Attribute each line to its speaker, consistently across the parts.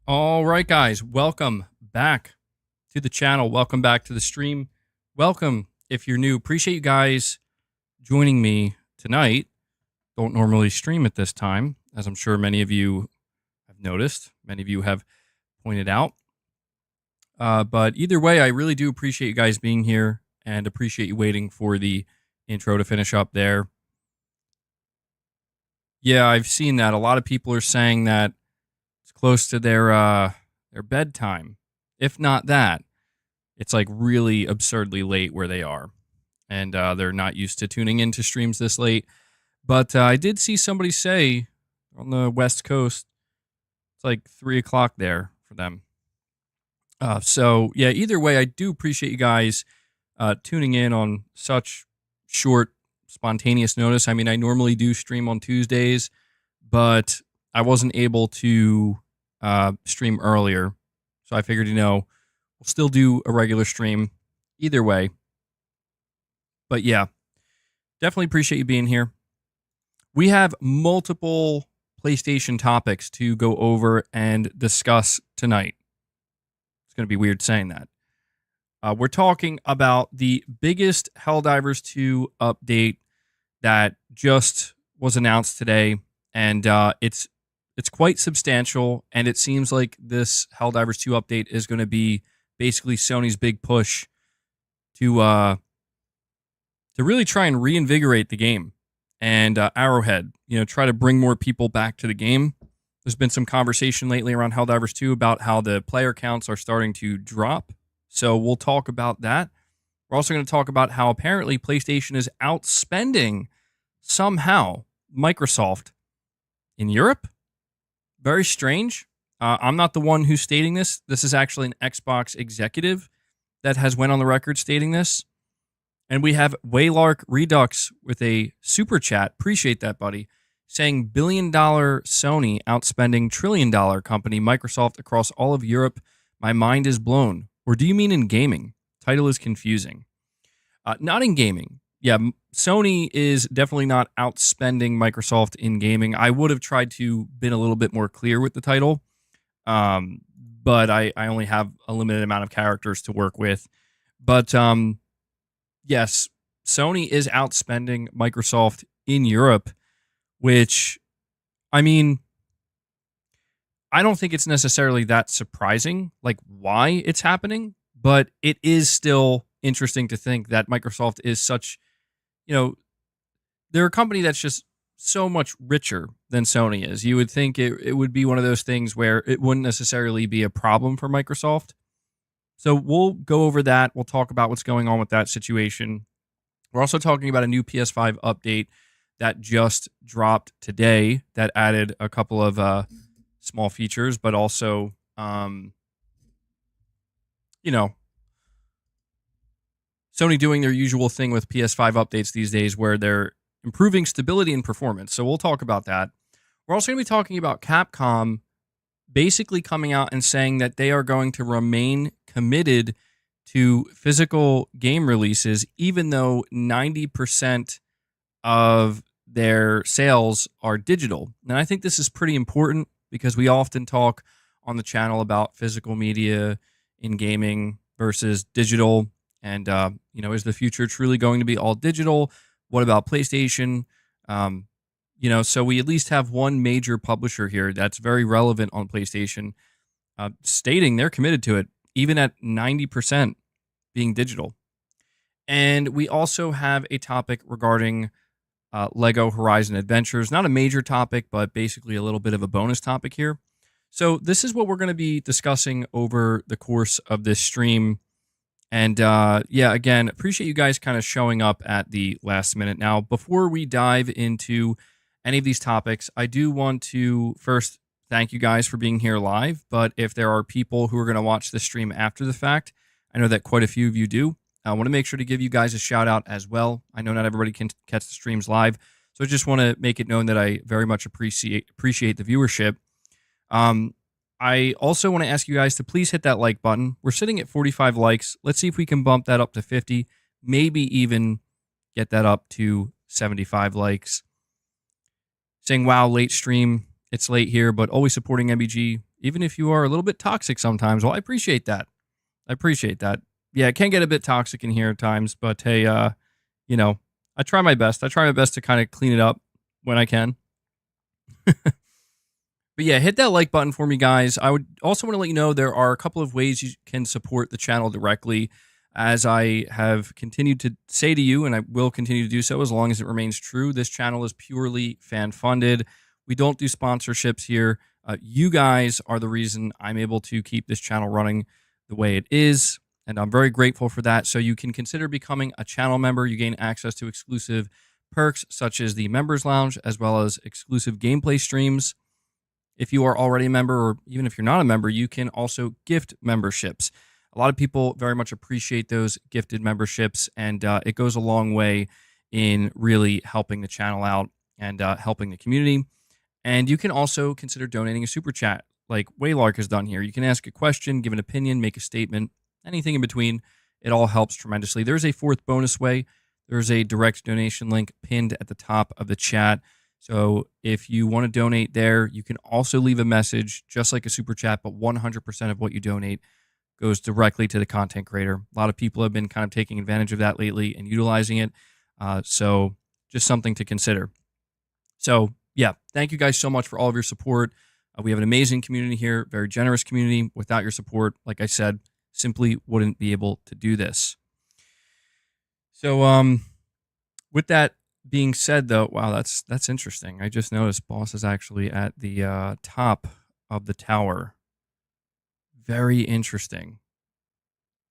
Speaker 1: All right, guys, welcome back to the channel. Welcome back to the stream. Welcome if you're new. Appreciate you guys joining me tonight. Don't normally stream at this time, as I'm sure many of you have noticed. Many of you have pointed out. But either way, I really do appreciate you guys being here and appreciate you waiting for the intro to finish up there. Yeah, I've seen that. A lot of people are saying that it's close to their bedtime. If not that, it's like really absurdly late where they are, and they're not used to tuning into streams this late. But I did see somebody say on the West Coast, it's like 3 o'clock there for them. So yeah, either way, I do appreciate you guys tuning in on such short, spontaneous notice. I mean, I normally do stream on Tuesdays, but I wasn't able to stream earlier. So I figured, we'll still do a regular stream either way. But yeah, definitely appreciate you being here. We have multiple PlayStation topics to go over and discuss tonight. It's going to be weird saying that. We're talking about the biggest Helldivers 2 update that just was announced today, and it's quite substantial, and it seems like this Helldivers 2 update is going to be basically Sony's big push to really try and reinvigorate the game and Arrowhead, try to bring more people back to the game. There's been some conversation lately around Helldivers 2 about how the player counts are starting to drop, so we'll talk about that. We're also going to talk about how apparently PlayStation is outspending somehow Microsoft in Europe. Very strange. I'm not the one who's stating this. This is actually an Xbox executive that has went on the record stating this. And we have Waylark Redux with a super chat. Appreciate that, buddy. Saying $1 billion Sony outspending $1 trillion company Microsoft across all of Europe. My mind is blown. Or do you mean in gaming? Title is confusing. Not in gaming. Yeah, Sony is definitely not outspending Microsoft in gaming. I would have tried to been a little bit more clear with the title, but I only have a limited amount of characters to work with. But yes, Sony is outspending Microsoft in Europe, which, I mean, I don't think it's necessarily that surprising, like why it's happening, but it is still interesting to think that Microsoft is such, they're a company that's just so much richer than Sony is. You would think it would be one of those things where it wouldn't necessarily be a problem for Microsoft. So we'll go over that. We'll talk about what's going on with that situation. We're also talking about a new PS5 update that just dropped today that added a couple of small features, but also, Sony doing their usual thing with PS5 updates these days where they're improving stability and performance. So we'll talk about that. We're also going to be talking about Capcom basically coming out and saying that they are going to remain committed to physical game releases, even though 90% of their sales are digital. And I think this is pretty important because we often talk on the channel about physical media in gaming versus digital. And, is the future truly going to be all digital? What about PlayStation? So we at least have one major publisher here that's very relevant on PlayStation, stating they're committed to it, even at 90% being digital. And we also have a topic regarding Lego Horizon Adventures. Not a major topic, but basically a little bit of a bonus topic here. So this is what we're going to be discussing over the course of this stream. And again, appreciate you guys kind of showing up at the last minute. Now, before we dive into any of these topics, I do want to first thank you guys for being here live. But if there are people who are going to watch the stream after the fact, I know that quite a few of you do. I want to make sure to give you guys a shout out as well. I know not everybody can catch the streams live, so I just want to make it known that I very much appreciate the viewership. I also want to ask you guys to please hit that like button. We're sitting at 45 likes. Let's see if we can bump that up to 50, maybe even get that up to 75 likes. Saying, wow, late stream. It's late here, but always supporting MBG. even if you are a little bit toxic sometimes. Well, I appreciate that. I appreciate that. Yeah, it can get a bit toxic in here at times, but hey, you know, I try my best. I try my best to kind of clean it up when I can. But yeah, hit that like button for me, guys. I would also want to let you know there are a couple of ways you can support the channel directly. As I have continued to say to you, and I will continue to do so as long as it remains true, this channel is purely fan-funded. We don't do sponsorships here. You guys are the reason I'm able to keep this channel running the way it is, and I'm very grateful for that. So you can consider becoming a channel member. You gain access to exclusive perks such as the Members Lounge, as well as exclusive gameplay streams. If you are already a member, or even if you're not a member, you can also gift memberships. A lot of people very much appreciate those gifted memberships, and it goes a long way in really helping the channel out and helping the community. And you can also consider donating a super chat like Waylark has done here. You can ask a question, give an opinion, make a statement, anything in between. It all helps tremendously. There's a fourth bonus way. There's a direct donation link pinned at the top of the chat. So if you want to donate there, you can also leave a message just like a super chat, but 100% of what you donate goes directly to the content creator. A lot of people have been kind of taking advantage of that lately and utilizing it. So just something to consider. So yeah, thank you guys so much for all of your support. We have an amazing community here, very generous community. Without your support, like I said, simply wouldn't be able to do this. So with that being said, though, wow, that's interesting. I just noticed Boss is actually at the top of the tower. Very interesting.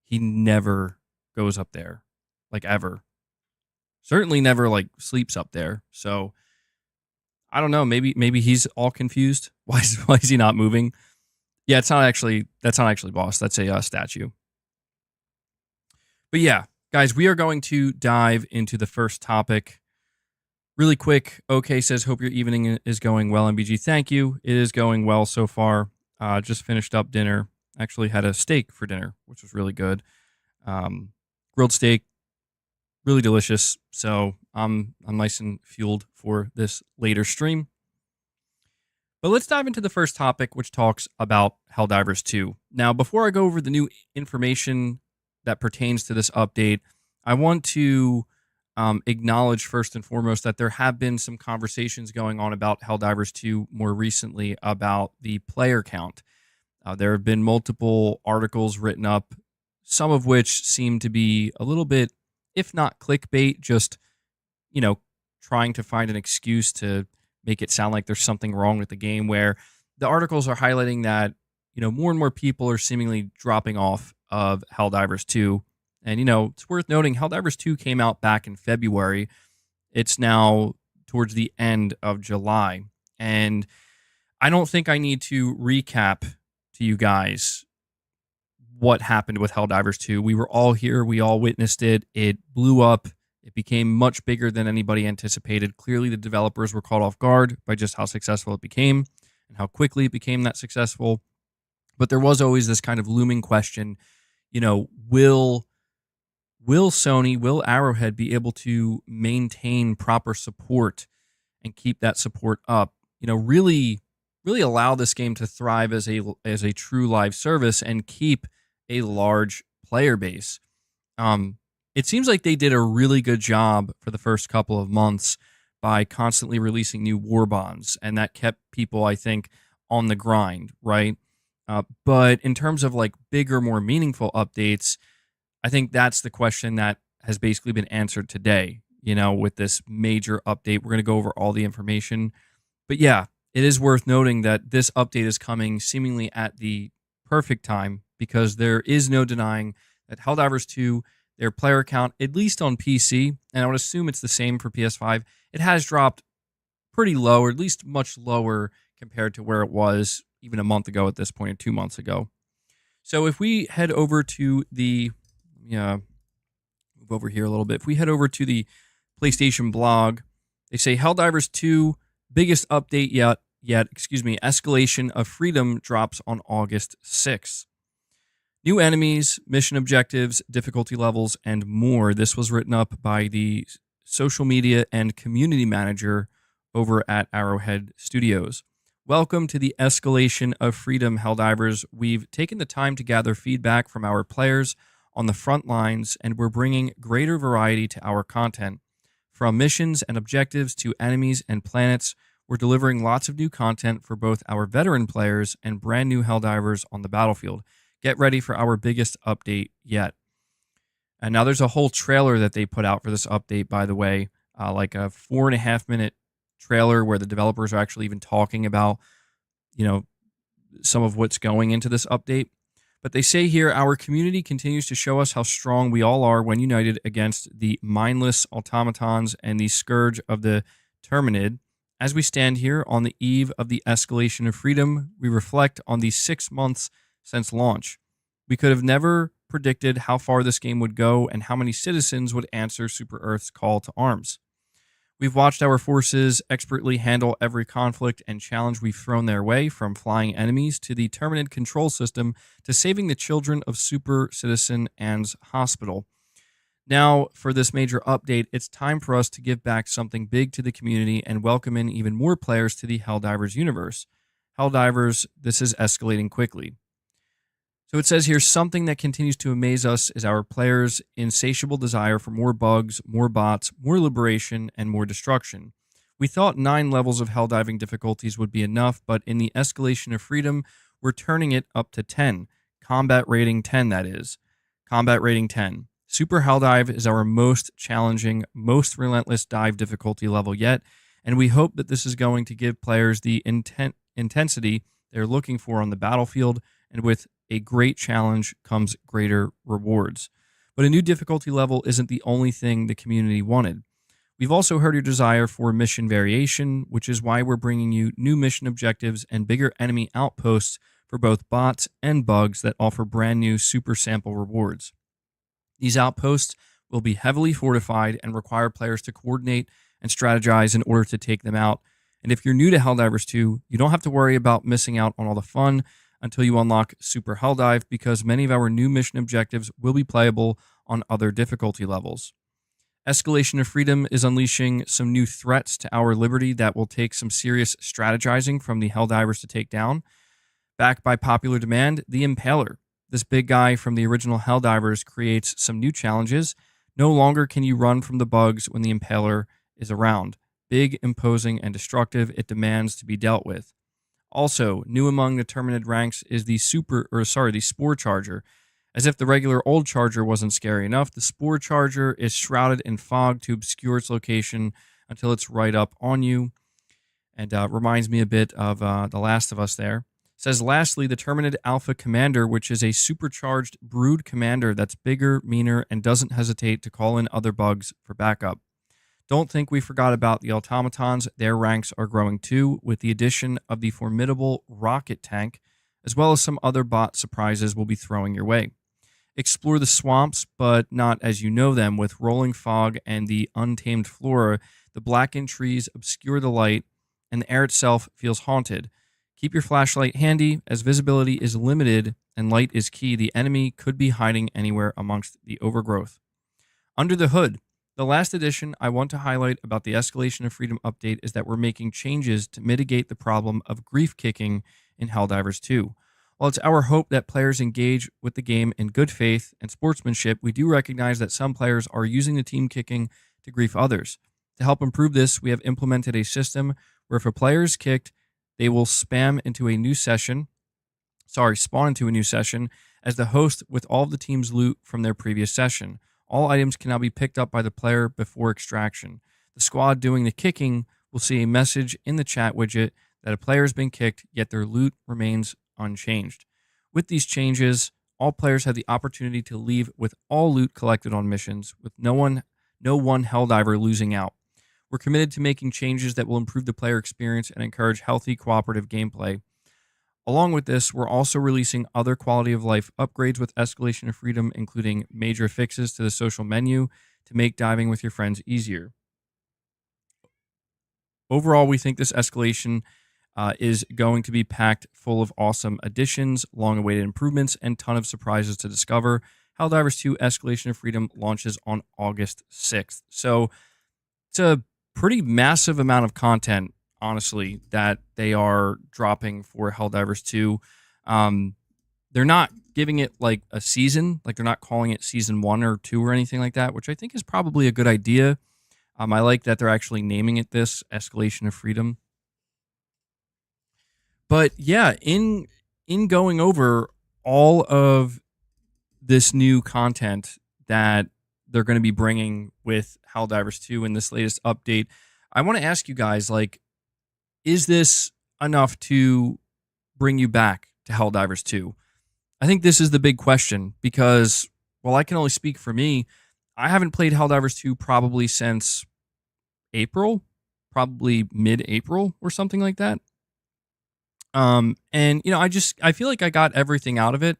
Speaker 1: He never goes up there, like ever. Certainly never like sleeps up there. So I don't know. Maybe he's all confused. Why is he not moving? Yeah, that's not actually Boss. That's a statue. But yeah, guys, we are going to dive into the first topic. Really quick, OK says, hope your evening is going well, MBG. Thank you. It is going well so far. Just finished up dinner. Actually had a steak for dinner, which was really good. Grilled steak, really delicious. So I'm nice and fueled for this later stream. But let's dive into the first topic, which talks about Helldivers 2. Now, before I go over the new information that pertains to this update, I want to acknowledge first and foremost that there have been some conversations going on about Helldivers 2 more recently about the player count. There have been multiple articles written up, some of which seem to be a little bit, if not clickbait, just, trying to find an excuse to make it sound like there's something wrong with the game, where the articles are highlighting that, more and more people are seemingly dropping off of Helldivers 2. And, it's worth noting Helldivers 2 came out back in February. It's now towards the end of July. And I don't think I need to recap to you guys what happened with Helldivers 2. We were all here. We all witnessed it. It blew up. It became much bigger than anybody anticipated. Clearly, the developers were caught off guard by just how successful it became and how quickly it became that successful. But there was always this kind of looming question, will Sony, will Arrowhead be able to maintain proper support and keep that support up? Really allow this game to thrive as a true live service and keep a large player base. It seems like they did a really good job for the first couple of months by constantly releasing new war bonds, and that kept people, I think, on the grind, right? But in terms of like bigger, more meaningful updates, I think that's the question that has basically been answered today, with this major update. We're going to go over all the information. But yeah, it is worth noting that this update is coming seemingly at the perfect time, because there is no denying that Helldivers 2, their player count, at least on PC, and I would assume it's the same for PS5, it has dropped pretty low, or at least much lower compared to where it was even a month ago at this point, or 2 months ago. So if we head over to the, move over here a little bit. If we head over to the PlayStation blog, they say Helldivers 2, biggest update yet, escalation of freedom drops on August 6th. New enemies, mission objectives, difficulty levels, and more. This was written up by the social media and community manager over at Arrowhead Studios. Welcome to the Escalation of Freedom, Helldivers. We've taken the time to gather feedback from our players on the front lines, and we're bringing greater variety to our content. From missions and objectives to enemies and planets, we're delivering lots of new content for both our veteran players and brand new Helldivers on the battlefield. Get ready for our biggest update yet. And now there's a whole trailer that they put out for this update, by the way, like a 4.5 minute trailer where the developers are actually even talking about, you know, some of what's going into this update. But they say here, our community continues to show us how strong we all are when united against the mindless automatons and the scourge of the Terminid. As we stand here on the eve of the escalation of freedom, we reflect on the 6 months since launch. We could have never predicted how far this game would go and how many citizens would answer Super Earth's call to arms. We've watched our forces expertly handle every conflict and challenge we've thrown their way, from flying enemies to the Terminid control system to saving the children of Super Citizen Anne's hospital. Now, for this major update, it's time for us to give back something big to the community and welcome in even more players to the Helldivers universe. Helldivers, this is escalating quickly. So it says here, something that continues to amaze us is our players' insatiable desire for more bugs, more bots, more liberation, and more destruction. We thought 9 levels of helldiving difficulties would be enough, but in the escalation of freedom, we're turning it up to 10. Combat rating 10, that is. Combat rating 10. Super Helldive is our most challenging, most relentless dive difficulty level yet, and we hope that this is going to give players the intensity they're looking for on the battlefield, and with a great challenge comes greater rewards. But a new difficulty level isn't the only thing the community wanted. We've also heard your desire for mission variation, which is why we're bringing you new mission objectives and bigger enemy outposts for both bots and bugs that offer brand new super sample rewards. These outposts will be heavily fortified and require players to coordinate and strategize in order to take them out. And if you're new to Helldivers 2, you don't have to worry about missing out on all the fun until you unlock Super Helldive, because many of our new mission objectives will be playable on other difficulty levels. Escalation of Freedom is unleashing some new threats to our liberty that will take some serious strategizing from the Helldivers to take down. Backed by popular demand, the Impaler. This big guy from the original Helldivers creates some new challenges. No longer can you run from the bugs when the Impaler is around. Big, imposing, and destructive, it demands to be dealt with. Also, new among the Terminid ranks is the Spore Charger. As if the regular old Charger wasn't scary enough, the Spore Charger is shrouded in fog to obscure its location until it's right up on you. And reminds me a bit of The Last of Us there. It says, lastly, the Terminid Alpha Commander, which is a supercharged brood commander that's bigger, meaner, and doesn't hesitate to call in other bugs for backup. Don't think we forgot about the automatons. Their ranks are growing too, with the addition of the formidable rocket tank, as well as some other bot surprises we'll be throwing your way. Explore the swamps, but not as you know them, with rolling fog and the untamed flora. The blackened trees obscure the light, and the air itself feels haunted. Keep your flashlight handy, as visibility is limited and light is key. The enemy could be hiding anywhere amongst the overgrowth. Under the hood. The last addition I want to highlight about the Escalation of Freedom update is that we're making changes to mitigate the problem of grief kicking in Helldivers 2. While it's our hope that players engage with the game in good faith and sportsmanship, we do recognize that some players are using the team kicking to grief others. To help improve this, we have implemented a system where if a player is kicked, they will spawn into a new session as the host with all of the team's loot from their previous session. All items can now be picked up by the player before extraction. The squad doing the kicking will see a message in the chat widget that a player has been kicked, yet their loot remains unchanged. With these changes, all players have the opportunity to leave with all loot collected on missions, with no one Helldiver losing out. We're committed to making changes that will improve the player experience and encourage healthy cooperative gameplay. Along with this, we're also releasing other quality of life upgrades with Escalation of Freedom, including major fixes to the social menu to make diving with your friends easier. Overall, we think this escalation is going to be packed full of awesome additions, long-awaited improvements, and ton of surprises to discover. Helldivers 2 Escalation of Freedom launches on August 6th. So it's a pretty massive amount of content honestly, that they are dropping for Helldivers 2. Um, they're not giving it like a season, like they're not calling it season 1 or 2 or anything like that, which I think is probably a good idea. I like that they're actually naming it this Escalation of Freedom. But yeah, in going over all of this new content that they're going to be bringing with Helldivers 2 in this latest update, I want to ask you guys, like, is this enough to bring you back to Helldivers 2? I think this is the big question because, well, I can only speak for me. I haven't played Helldivers 2 probably since April, probably mid-April or something like that. And I feel like I got everything out of it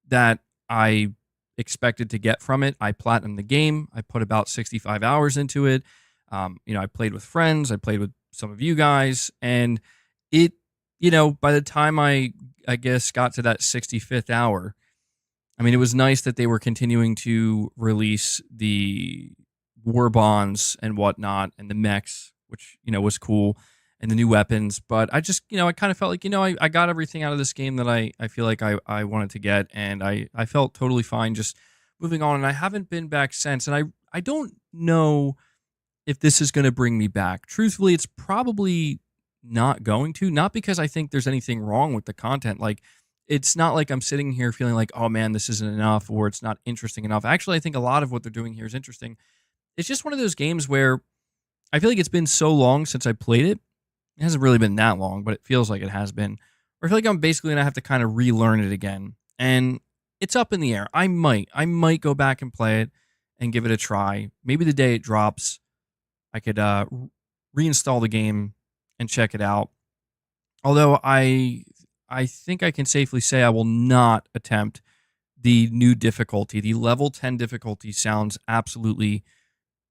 Speaker 1: that I expected to get from it. I platinumed the game. I put about 65 hours into it. I played with friends. I played with some of you guys, and it, by the time I guess got to that 65th hour, I mean, it was nice that they were continuing to release the war bonds and whatnot, and the mechs, which was cool, and the new weapons. But I just, I kind of felt like, I got everything out of this game that I feel like I wanted to get, and I felt totally fine just moving on. And I haven't been back since, and I don't know if this is going to bring me back. Truthfully, it's probably not going to. Not because I think there's anything wrong with the content. Like, it's not like I'm sitting here feeling like, oh man, this isn't enough or it's not interesting enough. Actually, I think a lot of what they're doing here is interesting. It's just one of those games where I feel like it's been so long since I played it. It hasn't really been that long, but it feels like it has been. Or I feel like I'm basically going to have to kind of relearn it again. And it's up in the air. I might go back and play it and give it a try. Maybe the day it drops, I could reinstall the game and check it out. Although I think I can safely say I will not attempt the new difficulty. The level 10 difficulty sounds absolutely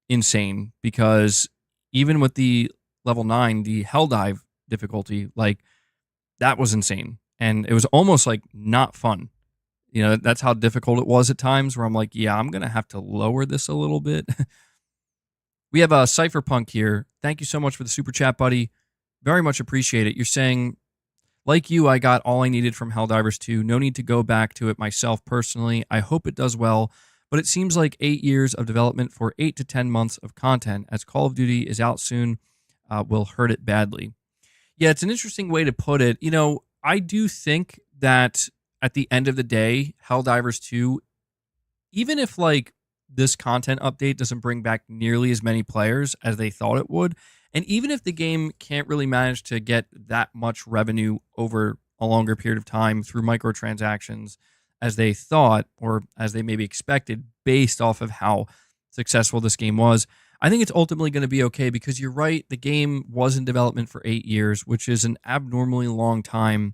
Speaker 1: insane because even with the level 9, the Helldive difficulty, like, that was insane. And it was almost like not fun. That's how difficult it was at times where I'm like, yeah, I'm going to have to lower this a little bit. We have a Cypherpunk here. Thank you so much for the super chat, buddy. Very much appreciate it. You're saying, like you, I got all I needed from Helldivers 2. No need to go back to it myself personally. I hope it does well, but it seems like 8 years of development for 8 to 10 months of content, as Call of Duty is out soon, will hurt it badly. Yeah, it's an interesting way to put it. I do think that at the end of the day, Helldivers 2, even if like this content update doesn't bring back nearly as many players as they thought it would, and even if the game can't really manage to get that much revenue over a longer period of time through microtransactions as they thought, or as they maybe expected based off of how successful this game was, I think it's ultimately going to be okay because you're right, the game was in development for 8 years, which is an abnormally long time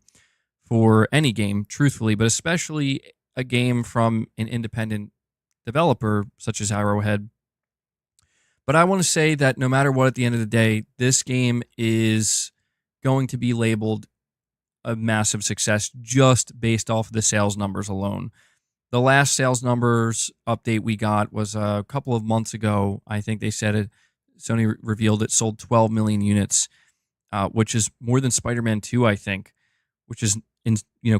Speaker 1: for any game, truthfully, but especially a game from an independent developer such as Arrowhead. But I want to say that no matter what, at the end of the day, this game is going to be labeled a massive success just based off of the sales numbers alone. The last sales numbers update we got was a couple of months ago. I think they said it. Sony revealed it sold 12 million units, which is more than Spider-Man 2, I think, which is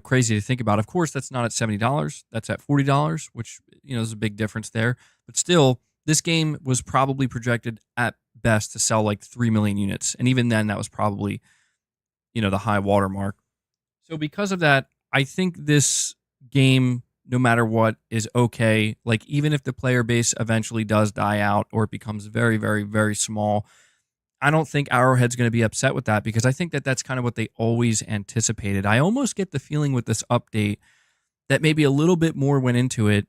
Speaker 1: crazy to think about. Of course, that's not at $70. That's at $40, which is a big difference there. But still, this game was probably projected at best to sell like 3 million units, and even then, that was probably the high watermark. So because of that, I think this game, no matter what, is okay. Like, even if the player base eventually does die out or it becomes very, very, very small, I don't think Arrowhead's going to be upset with that because I think that that's kind of what they always anticipated. I almost get the feeling with this update that maybe a little bit more went into it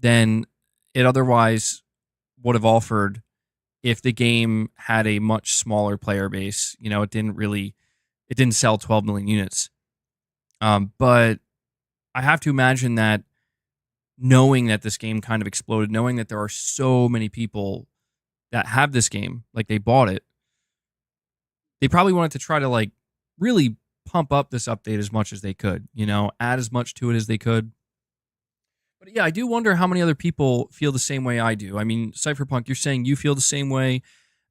Speaker 1: than it otherwise would have offered if the game had a much smaller player base. It didn't sell 12 million units. But I have to imagine that knowing that this game kind of exploded, knowing that there are so many people that have this game, like they bought it, they probably wanted to try to like really pump up this update as much as they could, add as much to it as they could. But yeah, I do wonder how many other people feel the same way I do. I mean, Cypherpunk, you're saying you feel the same way.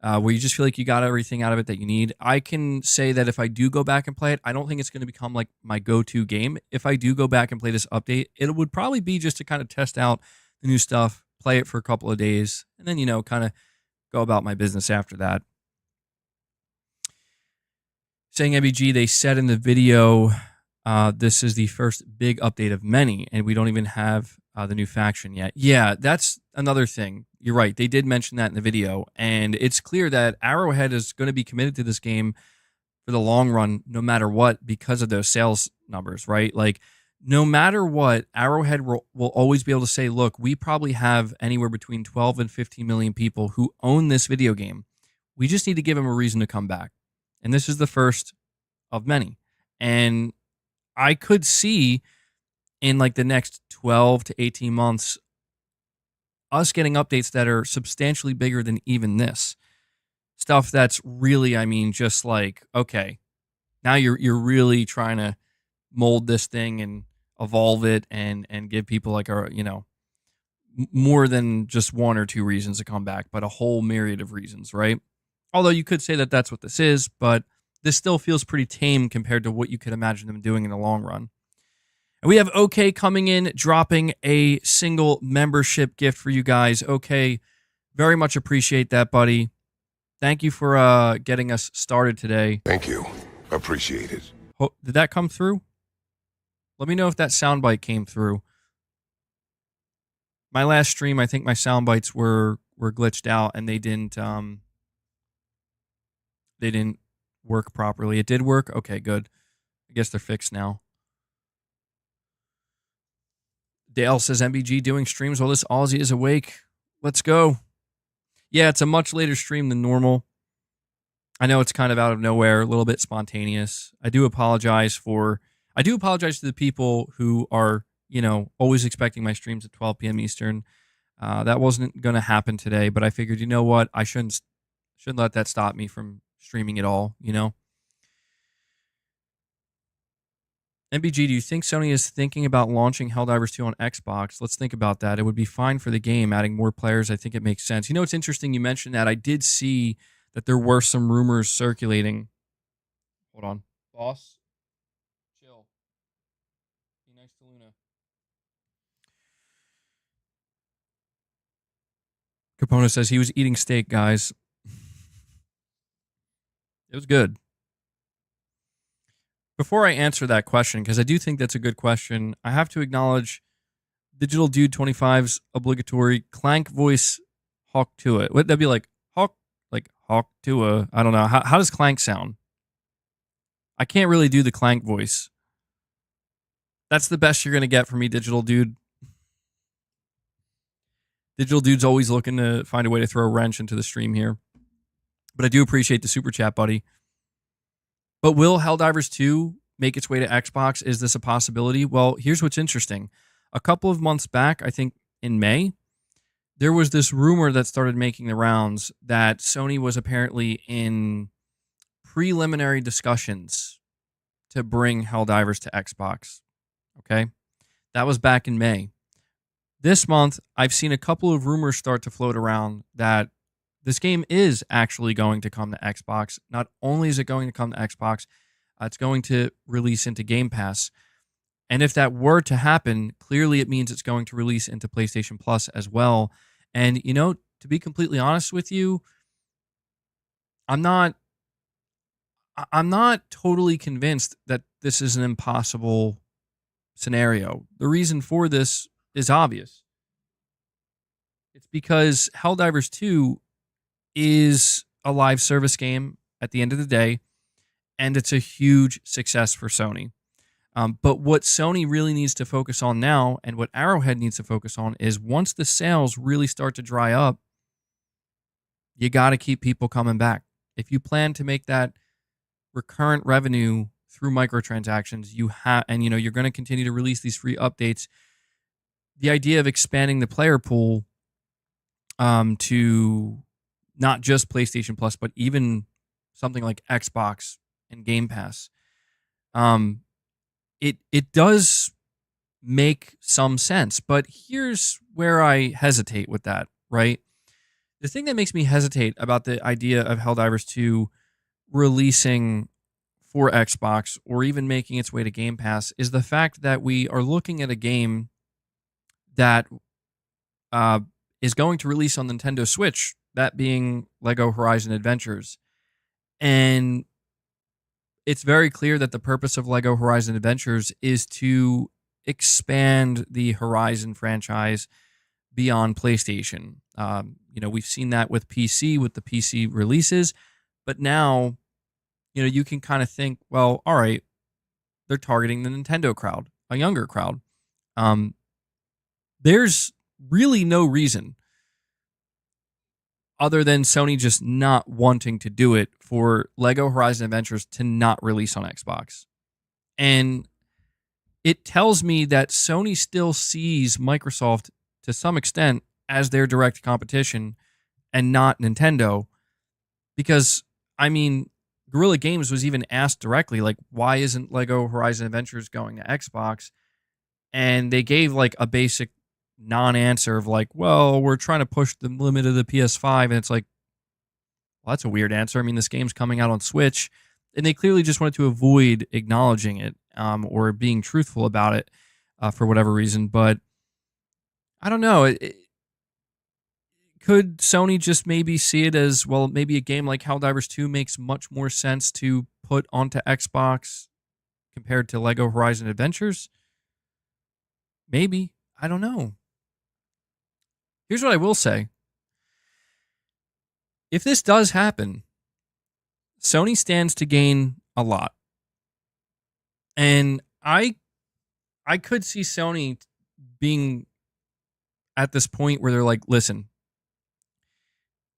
Speaker 1: where you just feel like you got everything out of it that you need. I can say that if I do go back and play it, I don't think it's going to become like my go-to game. If I do go back and play this update, it would probably be just to kind of test out the new stuff, play it for a couple of days, and then, kind of go about my business after that. Saying MBG, they said in the video, this is the first big update of many, and we don't even have the new faction yet. Yeah, that's another thing. You're right. They did mention that in the video, and it's clear that Arrowhead is going to be committed to this game for the long run, no matter what, because of those sales numbers, right? Like, no matter what, Arrowhead will always be able to say, look, we probably have anywhere between 12 and 15 million people who own this video game. We just need to give them a reason to come back. And this is the first of many. And I could see in like the next 12 to 18 months us getting updates that are substantially bigger than even this. Stuff that's really, just like, okay, now you're really trying to mold this thing and evolve it and give people like more than just one or two reasons to come back, but a whole myriad of reasons, right? Although you could say that that's what this is, but this still feels pretty tame compared to what you could imagine them doing in the long run. And we have OK coming in, dropping a single membership gift for you guys. OK, very much appreciate that, buddy. Thank you for getting us started today.
Speaker 2: Thank you. Appreciate it.
Speaker 1: Oh, did that come through? Let me know if that soundbite came through. My last stream, I think my soundbites were glitched out and they didn't work properly. It did work? Okay, good. I guess they're fixed now. Dale says, MBG doing streams while this Aussie is awake. Let's go. Yeah, it's a much later stream than normal. I know it's kind of out of nowhere, a little bit spontaneous. I do apologize to the people who are, always expecting my streams at 12 p.m. Eastern. That wasn't going to happen today, but I figured, you know what? I shouldn't let that stop me from streaming at all, MBG, do you think Sony is thinking about launching Helldivers 2 on Xbox? Let's think about that. It would be fine for the game, adding more players. I think it makes sense. It's interesting you mentioned that. I did see that there were some rumors circulating. Hold on. Boss, chill. Be nice to Luna. Capone says he was eating steak, guys. It was good. Before I answer that question, because I do think that's a good question, I have to acknowledge Digital Dude 25's obligatory Clank voice Hawk Tua. Would that be like Hawk Tua? I don't know. How does Clank sound? I can't really do the Clank voice. That's the best you're going to get from me, Digital Dude. Digital Dude's always looking to find a way to throw a wrench into the stream here. But I do appreciate the super chat, buddy. But will Helldivers 2 make its way to Xbox? Is this a possibility? Well, here's what's interesting. A couple of months back, I think in May, there was this rumor that started making the rounds that Sony was apparently in preliminary discussions to bring Helldivers to Xbox. Okay? That was back in May. This month, I've seen a couple of rumors start to float around that this game is actually going to come to Xbox. Not only is it going to come to Xbox, it's going to release into Game Pass. And if that were to happen, clearly it means it's going to release into PlayStation Plus as well. And, to be completely honest with you, I'm not totally convinced that this is an impossible scenario. The reason for this is obvious. It's because Helldivers 2 is a live service game at the end of the day, and it's a huge success for Sony. But what Sony really needs to focus on now, and what Arrowhead needs to focus on, is once the sales really start to dry up, you got to keep people coming back. If you plan to make that recurrent revenue through microtransactions, you're going to continue to release these free updates. The idea of expanding the player pool to not just PlayStation Plus, but even something like Xbox and Game Pass, it does make some sense. But here's where I hesitate with that, right? The thing that makes me hesitate about the idea of Helldivers 2 releasing for Xbox or even making its way to Game Pass is the fact that we are looking at a game that uh, is going to release on Nintendo Switch, that being Lego Horizon Adventures. And it's very clear that the purpose of Lego Horizon Adventures is to expand the Horizon franchise beyond PlayStation. We've seen that with PC, with the PC releases, but now, you can kind of think, well, all right, they're targeting the Nintendo crowd, a younger crowd. There's really no reason other than Sony just not wanting to do it for Lego Horizon Adventures to not release on Xbox. And it tells me that Sony still sees Microsoft to some extent as their direct competition and not Nintendo. Because, Guerrilla Games was even asked directly, like, why isn't Lego Horizon Adventures going to Xbox? And they gave like a basic non-answer of like, well, we're trying to push the limit of the PS5. And it's like, well, that's a weird answer. This game's coming out on Switch. And they clearly just wanted to avoid acknowledging it or being truthful about it for whatever reason. But I don't know. Could Sony just maybe see it as, well, maybe a game like Helldivers 2 makes much more sense to put onto Xbox compared to Lego Horizon Adventures? Maybe. I don't know. Here's what I will say. If this does happen, Sony stands to gain a lot. And I could see Sony being at this point where they're like, listen,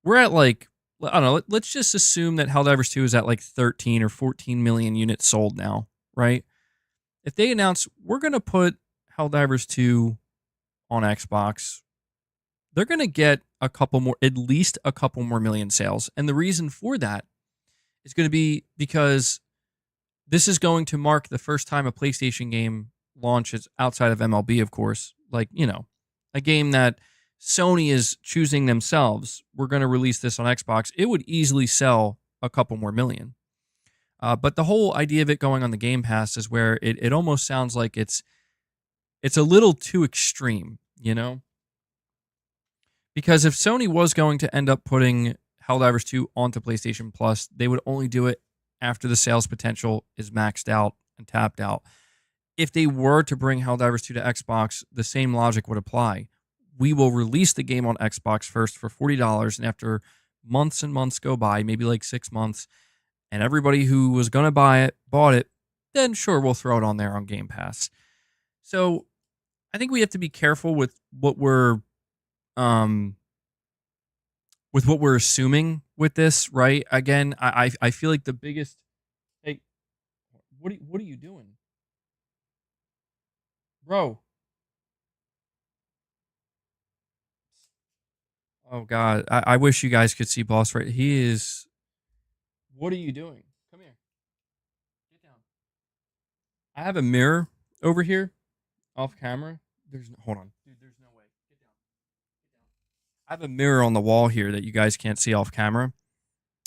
Speaker 1: we're at like, I don't know, let's just assume that Helldivers 2 is at like 13 or 14 million units sold now, right? If they announce we're going to put Helldivers 2 on Xbox, they're going to get at least a couple more million sales. And the reason for that is going to be because this is going to mark the first time a PlayStation game launches outside of MLB, of course. Like, a game that Sony is choosing themselves. We're going to release this on Xbox. It would easily sell a couple more million. But the whole idea of it going on the Game Pass is where it almost sounds like it's a little too extreme, Because if Sony was going to end up putting Helldivers 2 onto PlayStation Plus, they would only do it after the sales potential is maxed out and tapped out. If they were to bring Helldivers 2 to Xbox, the same logic would apply. We will release the game on Xbox first for $40, and after months and months go by, maybe like 6 months, and everybody who was going to buy it bought it, then sure, we'll throw it on there on Game Pass. So I think we have to be careful with what we're assuming with this, right? Again, I feel like the biggest. Hey, what are you doing, bro? Oh God, I wish you guys could see Boss right. He is. What are you doing? Come here. Get down. I have a mirror over here, off camera. Hold on, dude. There's no way. Get down. Get down. I have a mirror on the wall here that you guys can't see off camera,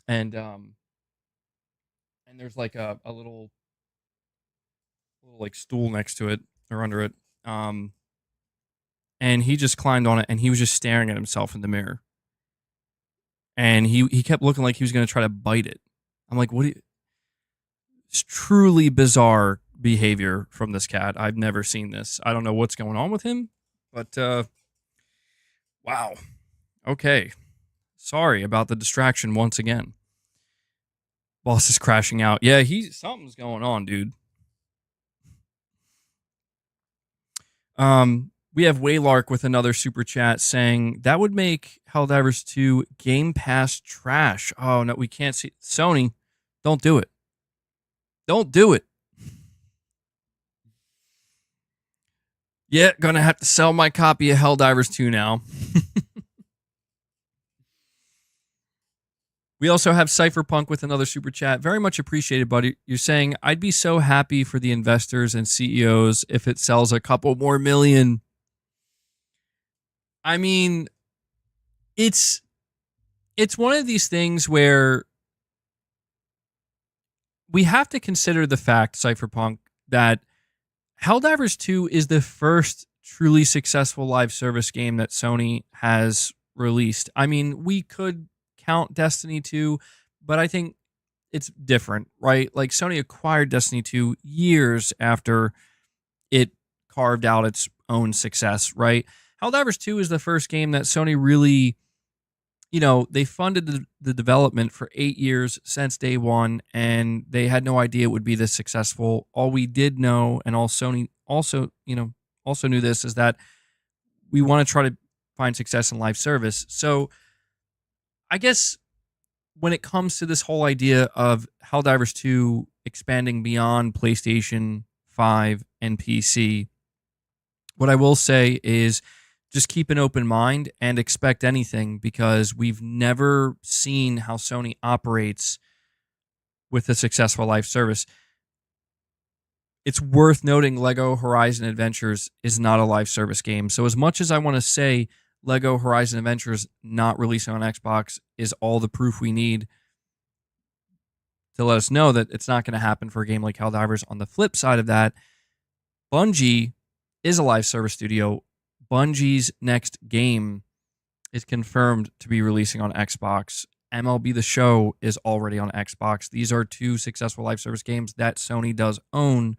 Speaker 1: and there's like a little like stool next to it or under it. And he just climbed on it and he was just staring at himself in the mirror. And he kept looking like he was going to try to bite it. I'm like, what? It's truly bizarre behavior from this cat. I've never seen this. I don't know what's going on with him, but wow. Okay. Sorry about the distraction once again. Boss is crashing out. Yeah, something's going on, dude. We have Waylark with another super chat saying that would make Helldivers 2 Game Pass trash. Oh no, we can't see. Sony, don't do it. Don't do it. Yeah, gonna have to sell my copy of Helldivers 2 now. We also have Cypherpunk with another super chat. Very much appreciated, buddy. You're saying, I'd be so happy for the investors and CEOs if it sells a couple more million. I mean, it's it's one of these things where we have to consider the fact, Cypherpunk, that Helldivers 2 is the first truly successful live service game that Sony has released. I mean, we could count Destiny 2, but I think it's different, right? Like, Sony acquired Destiny 2 years after it carved out its own success, right? Helldivers 2 is the first game that Sony really, they funded the development for 8 years since day one, and they had no idea it would be this successful. All we did know, and all Sony also knew this, is that we want to try to find success in live service. So I guess when it comes to this whole idea of Helldivers 2 expanding beyond PlayStation 5 and PC, what I will say is just keep an open mind and expect anything, because we've never seen how Sony operates with a successful live service. It's worth noting Lego Horizon Adventures is not a live service game. So as much as I want to say Lego Horizon Adventures not releasing on Xbox is all the proof we need to let us know that it's not going to happen for a game like Helldivers, on the flip side of that, Bungie is a live service studio. Bungie's next game is confirmed to be releasing on Xbox. MLB The Show is already on Xbox. These are two successful live service games that Sony does own.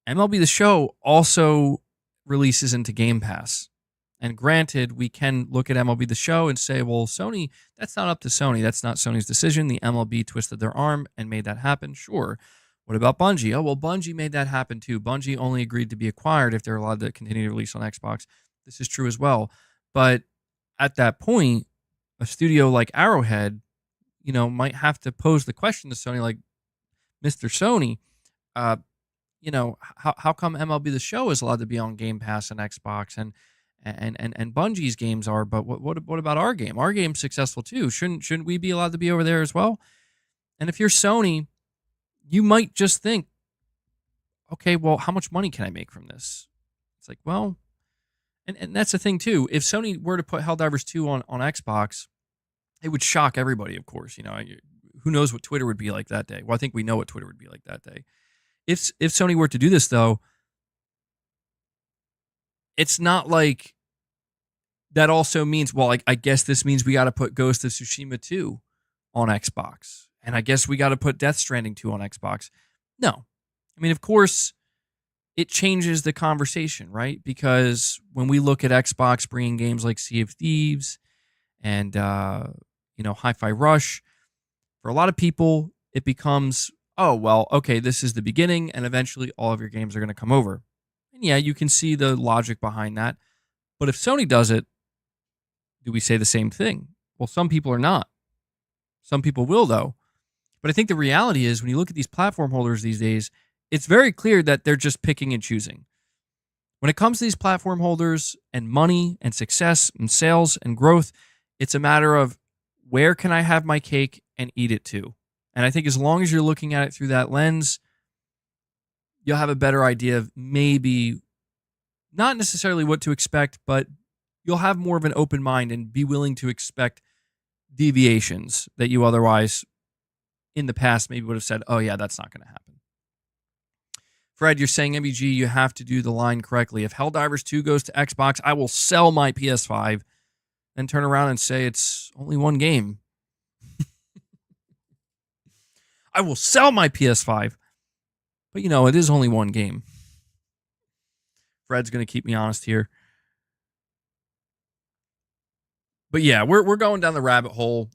Speaker 1: MLB The Show also releases into Game Pass. And granted, we can look at MLB The Show and say, well, Sony, that's not up to Sony. That's not Sony's decision. The MLB twisted their arm and made that happen. Sure. What about Bungie? Oh, well, Bungie made that happen too. Bungie only agreed to be acquired if they're allowed to continue to release on Xbox. This is true as well. But at that point, a studio like Arrowhead, might have to pose the question to Sony, like, Mr. Sony, how come MLB The Show is allowed to be on Game Pass and Xbox, and Bungie's games are, but what about our game? Our game's successful too. Shouldn't we be allowed to be over there as well? And if you're Sony, you might just think, okay, well, how much money can I make from this? It's like, well, and that's the thing too. If Sony were to put Helldivers 2 on Xbox, it would shock everybody, of course. Who knows what Twitter would be like that day? Well, I think we know what Twitter would be like that day. If Sony were to do this, though, it's not like that also means, well, I guess this means we got to put Ghost of Tsushima 2 on Xbox. And I guess we got to put Death Stranding 2 on Xbox. No. I mean, of course, it changes the conversation, right? Because when we look at Xbox bringing games like Sea of Thieves and, Hi-Fi Rush, for a lot of people, it becomes, oh, well, okay, this is the beginning, and eventually all of your games are going to come over. And yeah, you can see the logic behind that. But if Sony does it, do we say the same thing? Well, some people are not. Some people will, though. But I think the reality is, when you look at these platform holders these days, it's very clear that they're just picking and choosing. When it comes to these platform holders and money and success and sales and growth, it's a matter of, where can I have my cake and eat it too? And I think as long as you're looking at it through that lens, you'll have a better idea of maybe not necessarily what to expect, but you'll have more of an open mind and be willing to expect deviations that you otherwise in the past maybe would have said, oh yeah, that's not going to happen. Fred, you're saying, MBG, you have to do the line correctly. If Helldivers 2 goes to Xbox, I will sell my PS5 and turn around and say it's only one game. I will sell my PS5. But, it is only one game. Fred's going to keep me honest here. But yeah, we're going down the rabbit hole.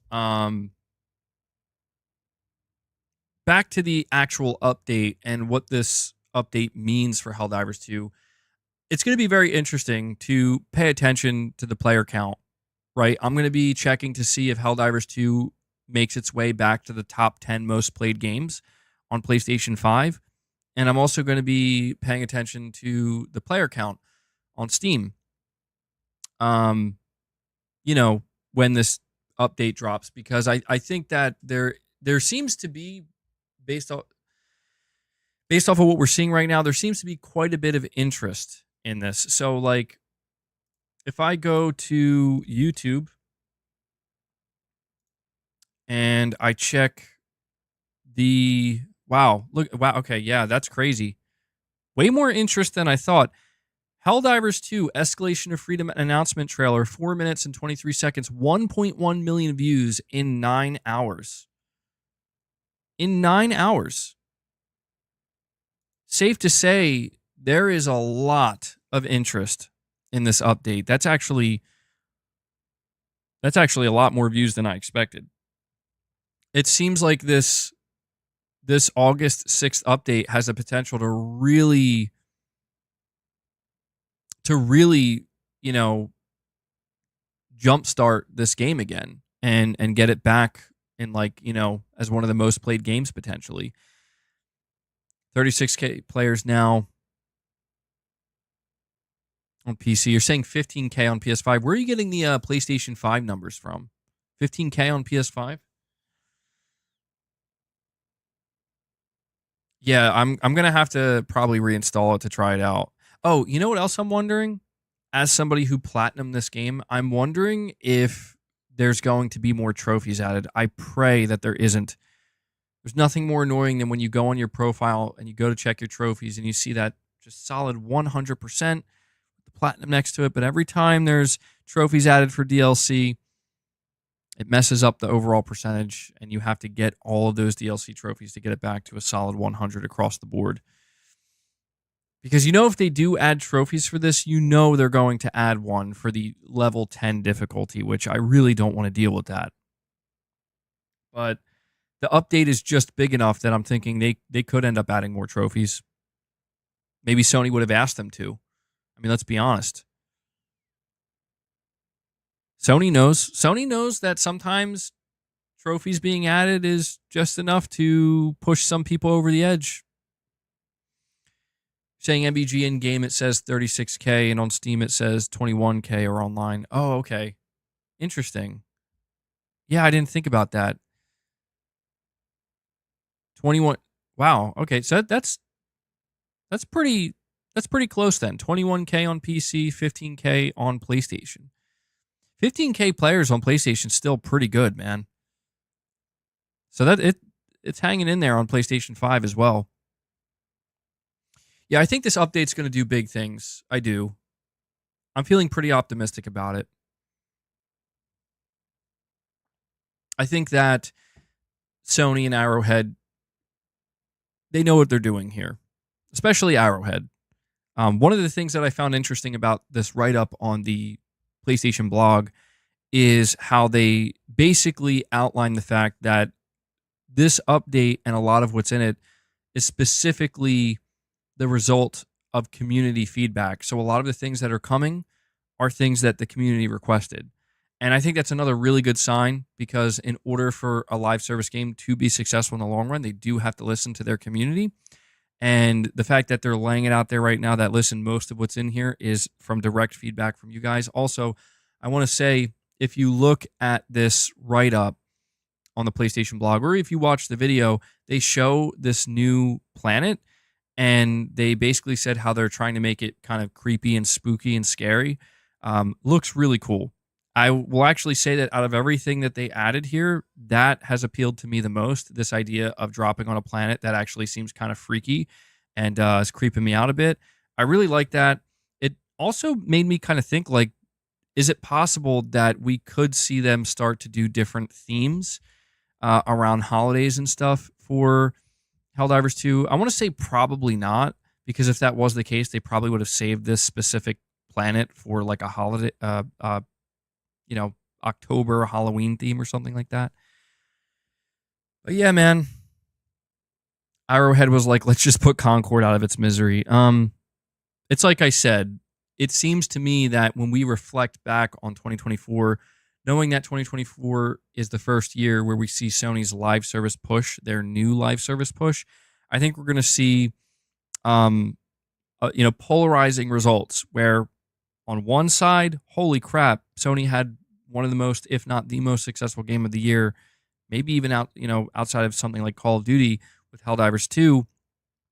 Speaker 1: Back to the actual update and what this update means for Helldivers 2. It's going to be very interesting to pay attention to the player count, right? I'm going to be checking to see if Helldivers 2 makes its way back to the top 10 most played games on PlayStation 5. And I'm also going to be paying attention to the player count on Steam. When this update drops, because I think that there seems to be, based off of what we're seeing right now, there seems to be quite a bit of interest in this. So, like, if I go to YouTube and I check the wow, look, wow, okay, yeah, that's crazy. Way more interest than I thought. Helldivers 2 Escalation of Freedom announcement trailer, 4 minutes and 23 seconds, 1.1 million views in 9 hours. In 9 hours. Safe to say, there is a lot of interest in this update. That's actually a lot more views than I expected. It seems like this August 6th update has the potential to really, you know, jumpstart this game again and get it back in, like, you know, as one of the most played games potentially. 36K players now on PC. You're saying 15K on PS5. Where are you getting the PlayStation 5 numbers from? 15K on PS5? Yeah, I'm gonna have to probably reinstall it to try it out. Oh, you know what else I'm wondering? As somebody who platinumed this game, I'm wondering if there's going to be more trophies added. I pray that there isn't. There's nothing more annoying than when you go on your profile and you go to check your trophies and you see that just solid 100% the platinum next to it. But every time there's trophies added for DLC, it messes up the overall percentage, and you have to get all of those DLC trophies to get it back to a solid 100 across the board. Because you know if they do add trophies for this, you know they're going to add one for the level 10 difficulty, which I really don't want to deal with that. But the update is just big enough that I'm thinking they could end up adding more trophies. Maybe Sony would have asked them to. I mean, let's be honest. Sony knows that sometimes trophies being added is just enough to push some people over the edge. Saying MBG in game it says 36K and on Steam it says 21K or online. Oh, okay. Interesting. Yeah, I didn't think about that. 21. Wow. Okay, so that's pretty close then. 21K on PC, 15K on PlayStation. 15K players on PlayStation still pretty good, man. So that it's hanging in there on PlayStation 5 as well. Yeah, I think this update's going to do big things. I do. I'm feeling pretty optimistic about it. I think that Sony and Arrowhead, they know what they're doing here, especially Arrowhead. One of the things that I found interesting about this write-up on the PlayStation blog is how they basically outline the fact that this update and a lot of what's in it is specifically the result of community feedback. So a lot of the things that are coming are things that the community requested. And I think that's another really good sign, because in order for a live service game to be successful in the long run, they do have to listen to their community. And the fact that they're laying it out there right now that, listen, most of what's in here is from direct feedback from you guys. Also, I want to say, if you look at this write-up on the PlayStation blog, or if you watch the video, they show this new planet, and they basically said how they're trying to make it kind of creepy and spooky and scary. Looks really cool. I will actually say that out of everything that they added here, that has appealed to me the most. This idea of dropping on a planet that actually seems kind of freaky and is creeping me out a bit. I really like that. It also made me kind of think, like, is it possible that we could see them start to do different themes around holidays and stuff for Helldivers 2? I want to say probably not, because if that was the case, they probably would have saved this specific planet for like a holiday, October Halloween theme or something like that. But yeah, man, Arrowhead was like, let's just put Concord out of its misery. It's like I said, it seems to me that when we reflect back on 2024, knowing that 2024 is the first year where we see Sony's live service push, their new live service push, I think we're going to see, polarizing results where on one side, holy crap, Sony had one of the most, if not the most successful game of the year, maybe even outside of something like Call of Duty with Helldivers 2,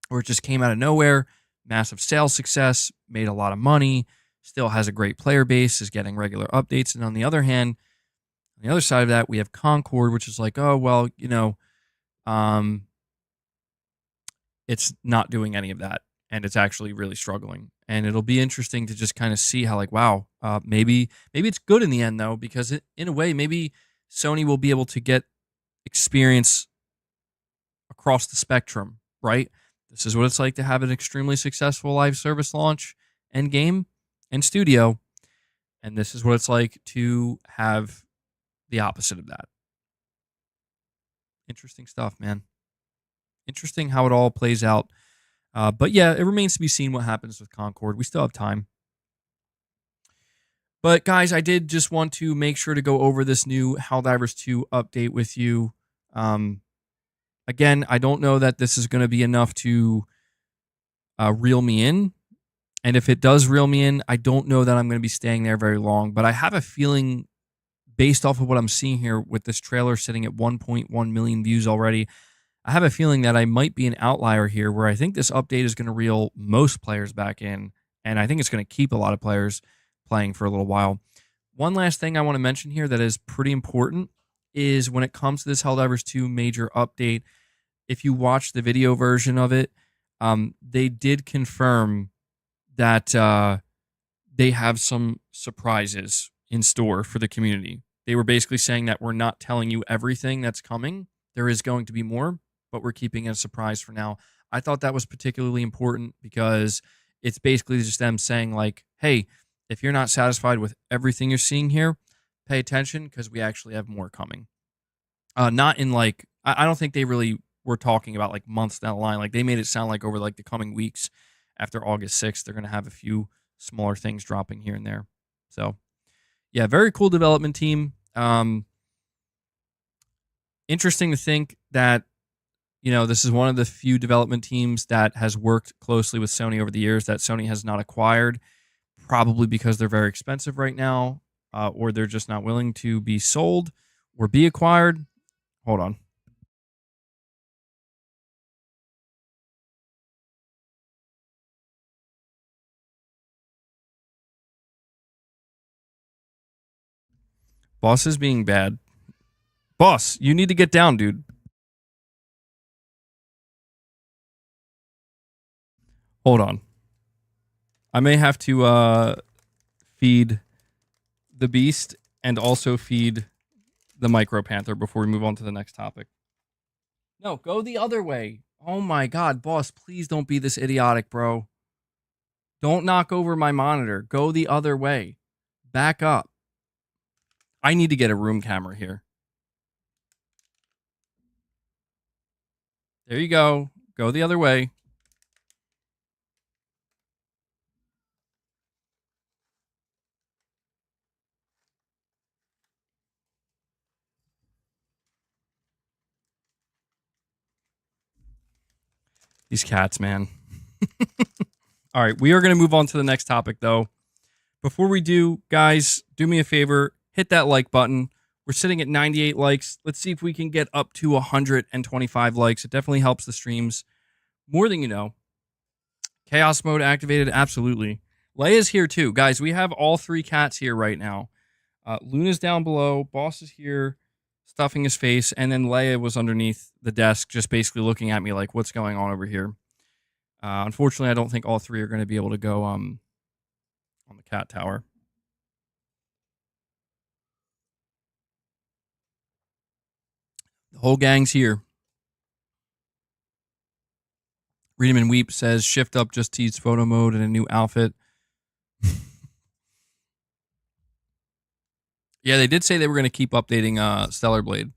Speaker 1: where it just came out of nowhere, massive sales success, made a lot of money, still has a great player base, is getting regular updates. And on the other hand, On the other side of that, we have Concord, which is like, oh, well, it's not doing any of that. And it's actually really struggling. And it'll be interesting to just kind of see how, like, wow, maybe it's good in the end, though, because in a way, maybe Sony will be able to get experience across the spectrum, right? This is what it's like to have an extremely successful live service launch and game and studio. And this is what it's like to have the opposite of that. Interesting stuff, man. Interesting how it all plays out. But yeah, it remains to be seen what happens with Concord. We still have time. But guys, I did just want to make sure to go over this new Helldivers 2 update with you. Again, I don't know that this is going to be enough to reel me in. And if it does reel me in, I don't know that I'm going to be staying there very long. But I have a feeling, based off of what I'm seeing here with this trailer sitting at 1.1 million views already, I have a feeling that I might be an outlier here where I think this update is going to reel most players back in. And I think it's going to keep a lot of players playing for a little while. One last thing I want to mention here that is pretty important is when it comes to this Helldivers 2 major update, if you watch the video version of it, they did confirm that they have some surprises in store for the community. They were basically saying that we're not telling you everything that's coming. There is going to be more, but we're keeping it a surprise for now. I thought that was particularly important because it's basically just them saying, like, hey, if you're not satisfied with everything you're seeing here, pay attention because we actually have more coming. Not in like, I don't think they really were talking about like months down the line. Like they made it sound like over like the coming weeks after August 6th, they're going to have a few smaller things dropping here and there. So yeah, very cool development team. Interesting to think that, this is one of the few development teams that has worked closely with Sony over the years that Sony has not acquired, probably because they're very expensive right now, or they're just not willing to be sold or be acquired. Hold on. Boss is being bad. Boss, you need to get down, dude. Hold on. I may have to feed the beast and also feed the micro panther before we move on to the next topic. No, go the other way. Oh my god, boss, please don't be this idiotic, bro. Don't knock over my monitor. Go the other way. Back up. I need to get a room camera here. There you go. Go the other way. These cats, man. All right, we are going to move on to the next topic, though. Before we do, guys, do me a favor. Hit that like button. We're sitting at 98 likes. Let's see if we can get up to 125 likes. It definitely helps the streams more than you know. Chaos mode activated, absolutely. Leia's here too. Guys, we have all three cats here right now. Luna's down below. Boss is here, stuffing his face. And then Leia was underneath the desk, just basically looking at me like, what's going on over here? Unfortunately, I don't think all three are going to be able to go on the cat tower. The whole gang's here. Read him and Weep says, shift up just teased photo mode and a new outfit. Yeah, they did say they were going to keep updating Stellar Blade.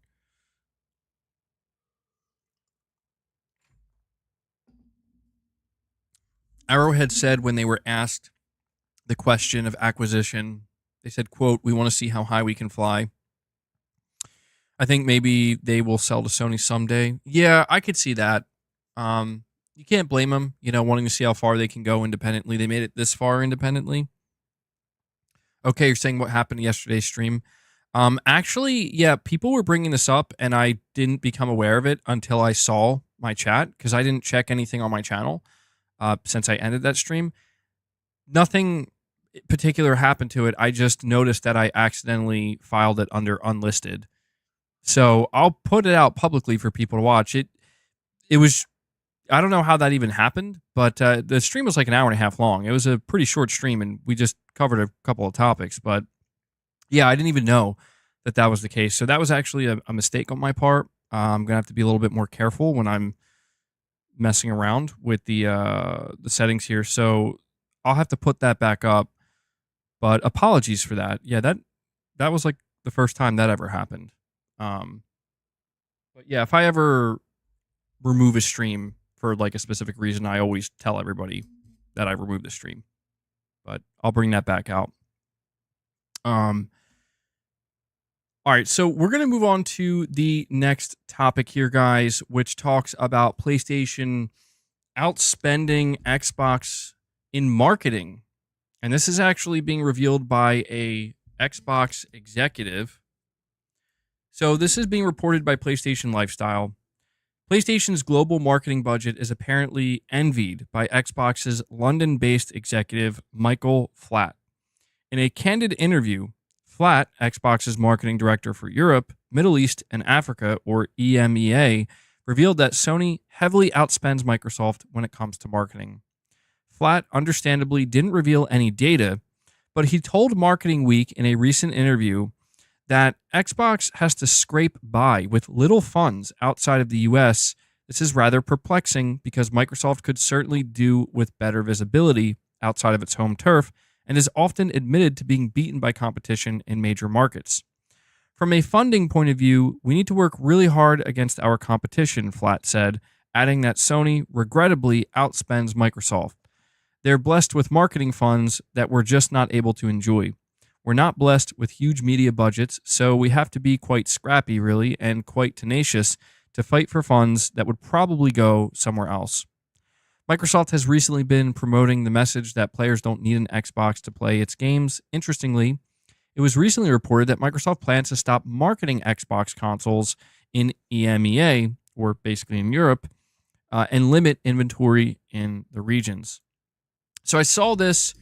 Speaker 1: Arrowhead said when they were asked the question of acquisition, they said, quote, we want to see how high we can fly. I think maybe they will sell to Sony someday. Yeah, I could see that. You can't blame them, wanting to see how far they can go independently. They made it this far independently. Okay, you're saying what happened yesterday's stream. Actually, yeah, people were bringing this up, and I didn't become aware of it until I saw my chat, because I didn't check anything on my channel since I ended that stream. Nothing, particular happened to it, I just noticed that I accidentally filed it under unlisted. So I'll put it out publicly for people to watch. It was, I don't know how that even happened, but the stream was like an hour and a half long. It was a pretty short stream, and we just covered a couple of topics. But yeah, I didn't even know that was the case. So that was actually a mistake on my part. I'm gonna have to be a little bit more careful when I'm messing around with the settings here. So I'll have to put that back up. But apologies for that. Yeah, that was like the first time that ever happened. But yeah, if I ever remove a stream for like a specific reason, I always tell everybody that I removed the stream. But I'll bring that back out. All right, so we're going to move on to the next topic here, guys, which talks about PlayStation outspending Xbox in marketing. And this is actually being revealed by a Xbox executive. So this is being reported by PlayStation Lifestyle. PlayStation's global marketing budget is apparently envied by Xbox's London-based executive, Michael Flatt. In a candid interview, Flatt, Xbox's marketing director for Europe, Middle East, and Africa, or EMEA, revealed that Sony heavily outspends Microsoft when it comes to marketing. Flatt understandably didn't reveal any data, but he told Marketing Week in a recent interview that Xbox has to scrape by with little funds outside of the US. This is rather perplexing because Microsoft could certainly do with better visibility outside of its home turf and is often admitted to being beaten by competition in major markets. From a funding point of view, we need to work really hard against our competition, Flatt said, adding that Sony regrettably outspends Microsoft. They're blessed with marketing funds that we're just not able to enjoy. We're not blessed with huge media budgets, so we have to be quite scrappy, really, and quite tenacious to fight for funds that would probably go somewhere else. Microsoft has recently been promoting the message that players don't need an Xbox to play its games. Interestingly, it was recently reported that Microsoft plans to stop marketing Xbox consoles in EMEA, or basically in Europe, and limit inventory in the regions. So I saw this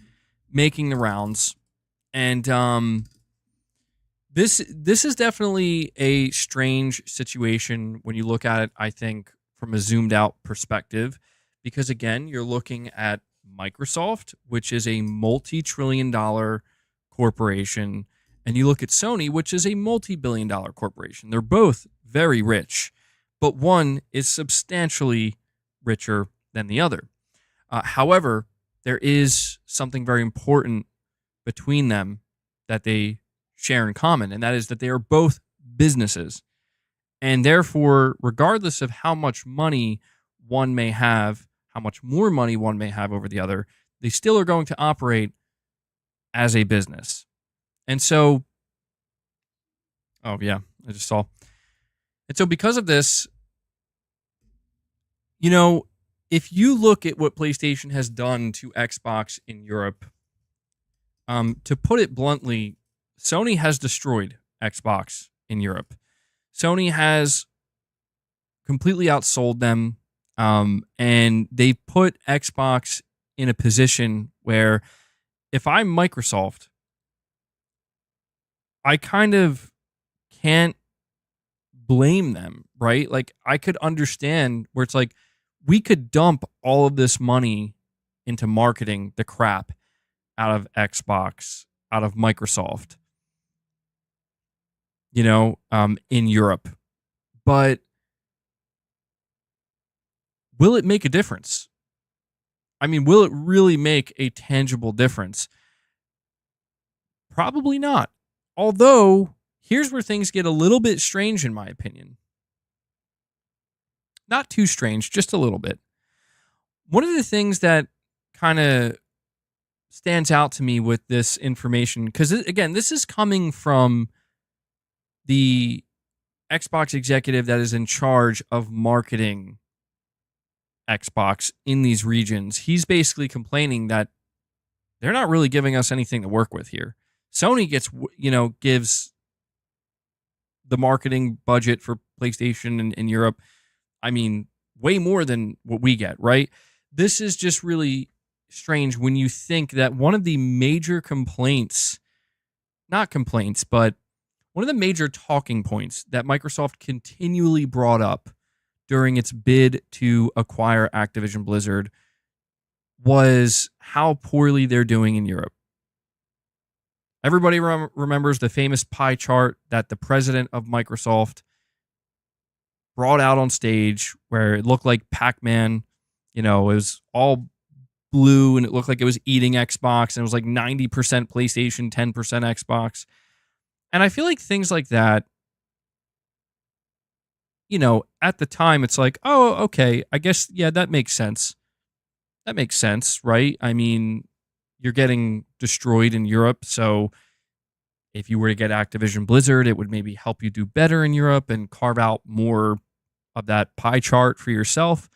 Speaker 1: making the rounds, and this is definitely a strange situation when you look at it, I think, from a zoomed out perspective. Because again, you're looking at Microsoft, which is a multi-trillion-dollar corporation, and you look at Sony, which is a multi-billion-dollar corporation. They're both very rich, but one is substantially richer than the other. However, there is something very important between them that they share in common, and that is that they are both businesses. And therefore, regardless of how much money one may have, how much more money one may have over the other, they still are going to operate as a business. And so, oh yeah, I just saw. And so because of this, you know, if you look at what PlayStation has done to Xbox in Europe, to put it bluntly, Sony has destroyed Xbox in Europe. Sony has completely outsold them. And they put Xbox in a position where if I'm Microsoft, I kind of can't blame them, right? Like, I could understand where it's like, we could dump all of this money into marketing the crap out of Xbox, out of Microsoft, in Europe. But will it make a difference? I mean, will it really make a tangible difference? Probably not. Although, here's where things get a little bit strange, in my opinion. Not too strange, just a little bit. One of the things that kind of stands out to me with this information, because again, this is coming from the Xbox executive that is in charge of marketing Xbox in these regions. He's basically complaining that they're not really giving us anything to work with here. Sony gives the marketing budget for PlayStation in Europe, I mean, way more than what we get, right? This is just really strange when you think that one of the major complaints, not complaints, but one of the major talking points that Microsoft continually brought up during its bid to acquire Activision Blizzard was how poorly they're doing in Europe. Everybody remembers the famous pie chart that the president of Microsoft brought out on stage where it looked like Pac-Man. It was all blue and it looked like it was eating Xbox, and it was like 90% PlayStation, 10% Xbox. And I feel like things like that, at the time it's like, oh, okay, I guess, yeah, that makes sense. That makes sense, right? I mean, you're getting destroyed in Europe, so if you were to get Activision Blizzard, it would maybe help you do better in Europe and carve out more of that pie chart for yourself.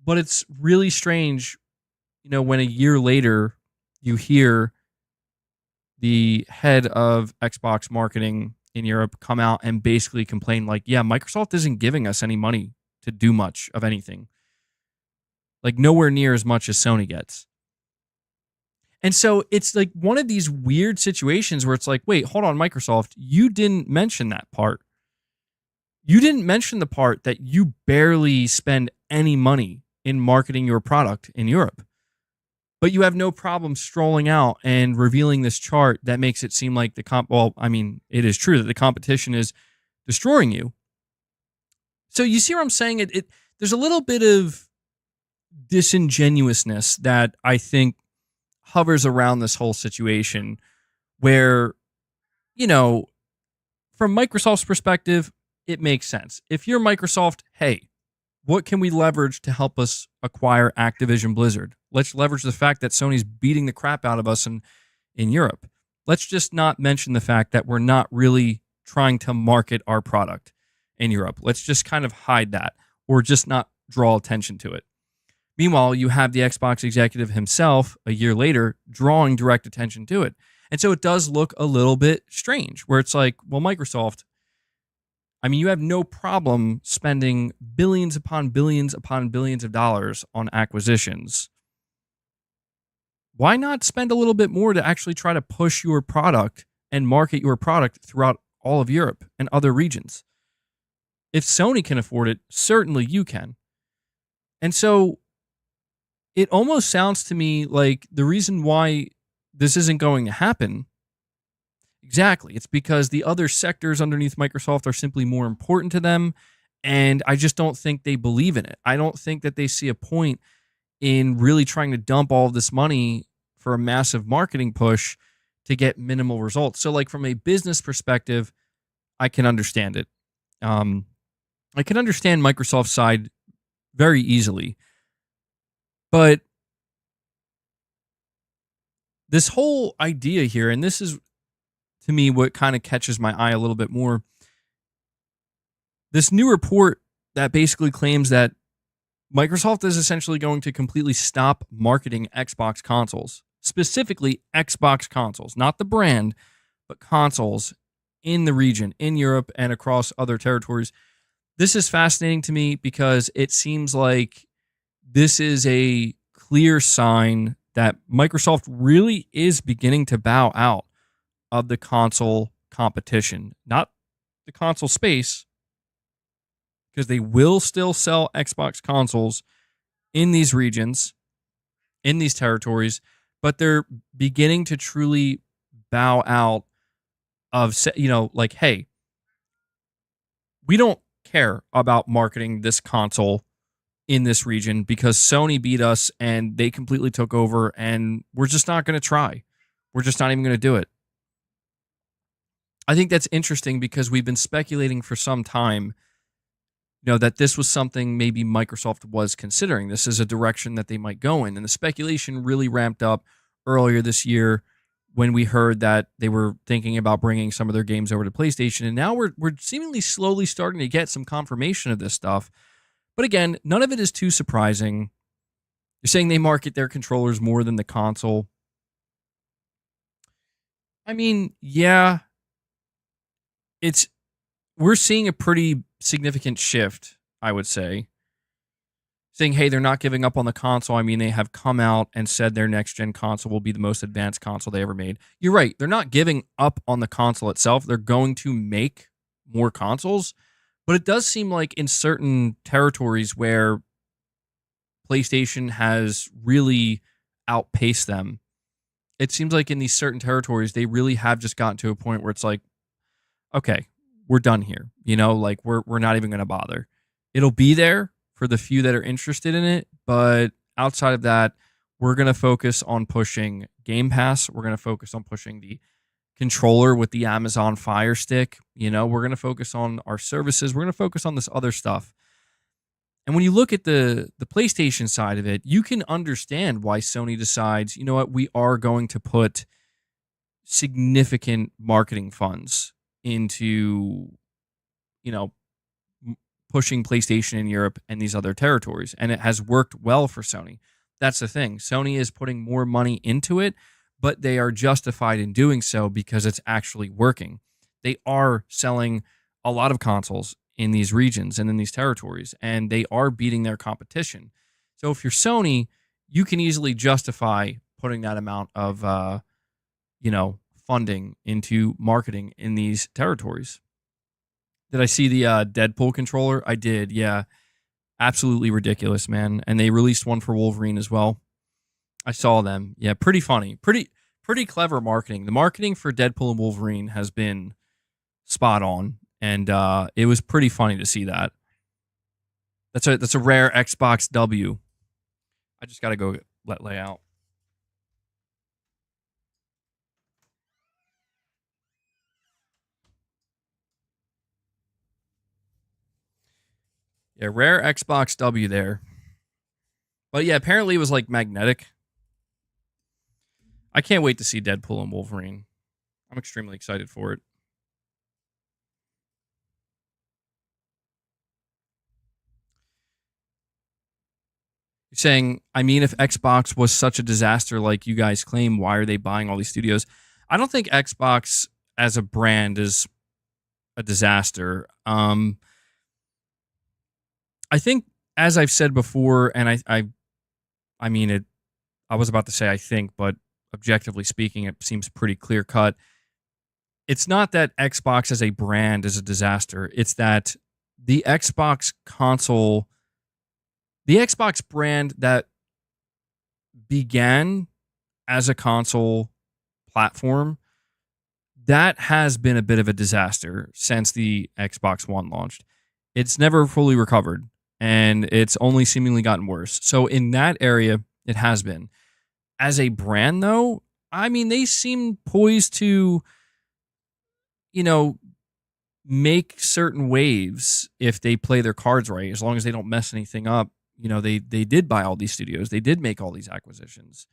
Speaker 1: But it's really strange, when a year later you hear the head of Xbox marketing in Europe come out and basically complain like, yeah, Microsoft isn't giving us any money to do much of anything. Like nowhere near as much as Sony gets. And so it's like one of these weird situations where it's like, wait, hold on, Microsoft, you didn't mention that part. You didn't mention the part that you barely spend any money in marketing your product in Europe. But you have no problem strolling out and revealing this chart that makes it seem like it is true that the competition is destroying you. So you see what I'm saying? There's a little bit of disingenuousness that I think hovers around this whole situation where, from Microsoft's perspective, it makes sense. If you're Microsoft, hey, what can we leverage to help us acquire Activision Blizzard? Let's leverage the fact that Sony's beating the crap out of us in Europe. Let's just not mention the fact that we're not really trying to market our product in Europe. Let's just kind of hide that or just not draw attention to it. Meanwhile, you have the Xbox executive himself a year later drawing direct attention to it. And so it does look a little bit strange where it's like, well, Microsoft, you have no problem spending billions upon billions upon billions of dollars on acquisitions. Why not spend a little bit more to actually try to push your product and market your product throughout all of Europe and other regions? If Sony can afford it, certainly you can. And so it almost sounds to me like the reason why this isn't going to happen, exactly, it's because the other sectors underneath Microsoft are simply more important to them, and I just don't think they believe in it. I don't think that they see a point in really trying to dump all of this money for a massive marketing push to get minimal results. So, like, from a business perspective, I can understand it. I can understand Microsoft's side very easily. But this whole idea here, and this is, to me, what kind of catches my eye a little bit more. This new report that basically claims that Microsoft is essentially going to completely stop marketing Xbox consoles, specifically Xbox consoles, not the brand, but consoles in the region, in Europe and across other territories. This is fascinating to me because it seems like this is a clear sign that Microsoft really is beginning to bow out of the console competition, not the console space, because they will still sell Xbox consoles in these regions, in these territories, but they're beginning to truly bow out of, like, hey, we don't care about marketing this console in this region because Sony beat us and they completely took over, and we're just not going to try. We're just not even going to do it. I think that's interesting because we've been speculating for some time, that this was something maybe Microsoft was considering. This is a direction that they might go in. And the speculation really ramped up earlier this year when we heard that they were thinking about bringing some of their games over to PlayStation. And now we're seemingly slowly starting to get some confirmation of this stuff. But again, none of it is too surprising. You're saying they market their controllers more than the console. Yeah, we're seeing a pretty significant shift, I would say. saying, hey, they're not giving up on the console. I mean, they have come out and said their next gen console will be the most advanced console they ever made. You're right. They're not giving up on the console itself. They're going to make more consoles. But it does seem like in certain territories where PlayStation has really outpaced them, it seems like in these certain territories, they really have just gotten to a point where it's like, okay, we're done here. You know, like we're not even going to bother. It'll be there for the few that are interested in it, but outside of that, we're going to focus on pushing Game Pass. We're going to focus on pushing the controller with the Amazon Fire Stick. You know, we're going to focus on our services. We're going to focus on this other stuff. And when you look at the PlayStation side of it, you can understand why Sony decides, you know what, we are going to put significant marketing funds into, you know, pushing PlayStation in Europe and these other territories. And it has worked well for Sony. That's the thing. Sony is putting more money into it, but they are justified in doing so because it's actually working. They are selling a lot of consoles in these regions and in these territories, and they are beating their competition. So if you're Sony, you can easily justify putting that amount of, funding into marketing in these territories. Did I see the Deadpool controller? I did, yeah. Absolutely ridiculous, man. And they released one for Wolverine as well. I saw them. Yeah, pretty funny. Pretty clever marketing. The marketing for Deadpool and Wolverine has been spot on, and it was pretty funny to see that. That's a rare Xbox W. I just got to go let lay out. Yeah, rare Xbox W there. But yeah, apparently it was like magnetic. I can't wait to see Deadpool and Wolverine. I'm extremely excited for it. You're saying, I mean, if Xbox was such a disaster like you guys claim, why are they buying all these studios? I don't think Xbox as a brand is a disaster. I think, as I've said before, and I mean it. I was about to say I think, but objectively speaking, it seems pretty clear cut. It's not that Xbox as a brand is a disaster. It's that the Xbox console, the Xbox brand that began as a console platform, that has been a bit of a disaster since the Xbox One launched. It's never fully recovered, and it's only seemingly gotten worse. So in that area, it has been. As a brand, though, I mean, they seem poised to, make certain waves if they play their cards right, as long as they don't mess anything up. They did buy all these studios. They did make all these acquisitions.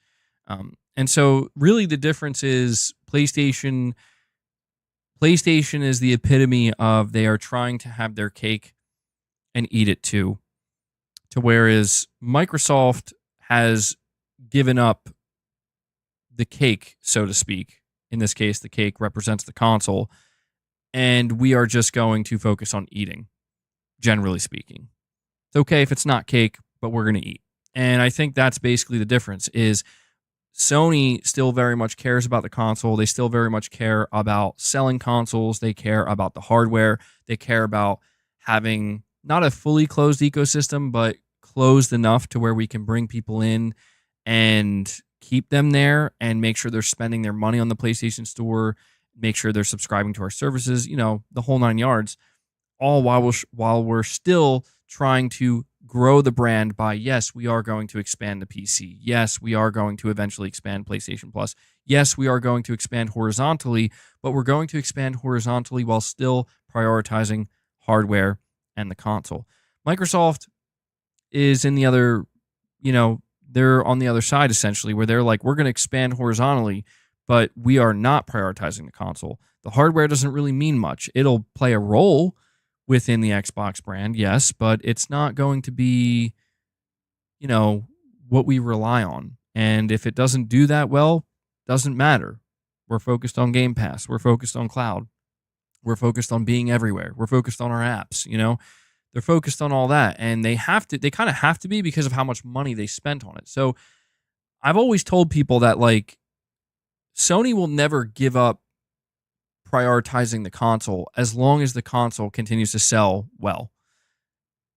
Speaker 1: And so really the difference is PlayStation is the epitome of they are trying to have their cake and eat it too. To whereas Microsoft has given up the cake, so to speak. In this case, the cake represents the console. And we are just going to focus on eating, generally speaking. It's okay if it's not cake, but we're going to eat. And I think that's basically the difference is Sony still very much cares about the console. They still very much care about selling consoles. They care about the hardware. They care about having not a fully closed ecosystem, but closed enough to where we can bring people in and keep them there and make sure they're spending their money on the PlayStation Store, make sure they're subscribing to our services, the whole 9 yards, all while we're still trying to grow the brand by, yes, we are going to expand the PC. Yes, we are going to eventually expand PlayStation Plus. Yes, we are going to expand horizontally, but we're going to expand horizontally while still prioritizing hardware and the console. Microsoft is in the other, they're on the other side essentially, where they're like, we're going to expand horizontally, but we are not prioritizing the console. The hardware doesn't really mean much. It'll play a role within the Xbox brand, yes, but it's not going to be, what we rely on. And if it doesn't do that well, doesn't matter. We're focused on Game Pass. We're focused on cloud. We're focused on being everywhere. We're focused on our apps, They're focused on all that, and they kind of have to be because of how much money they spent on it. So I've always told people that, like, Sony will never give up prioritizing the console as long as the console continues to sell well.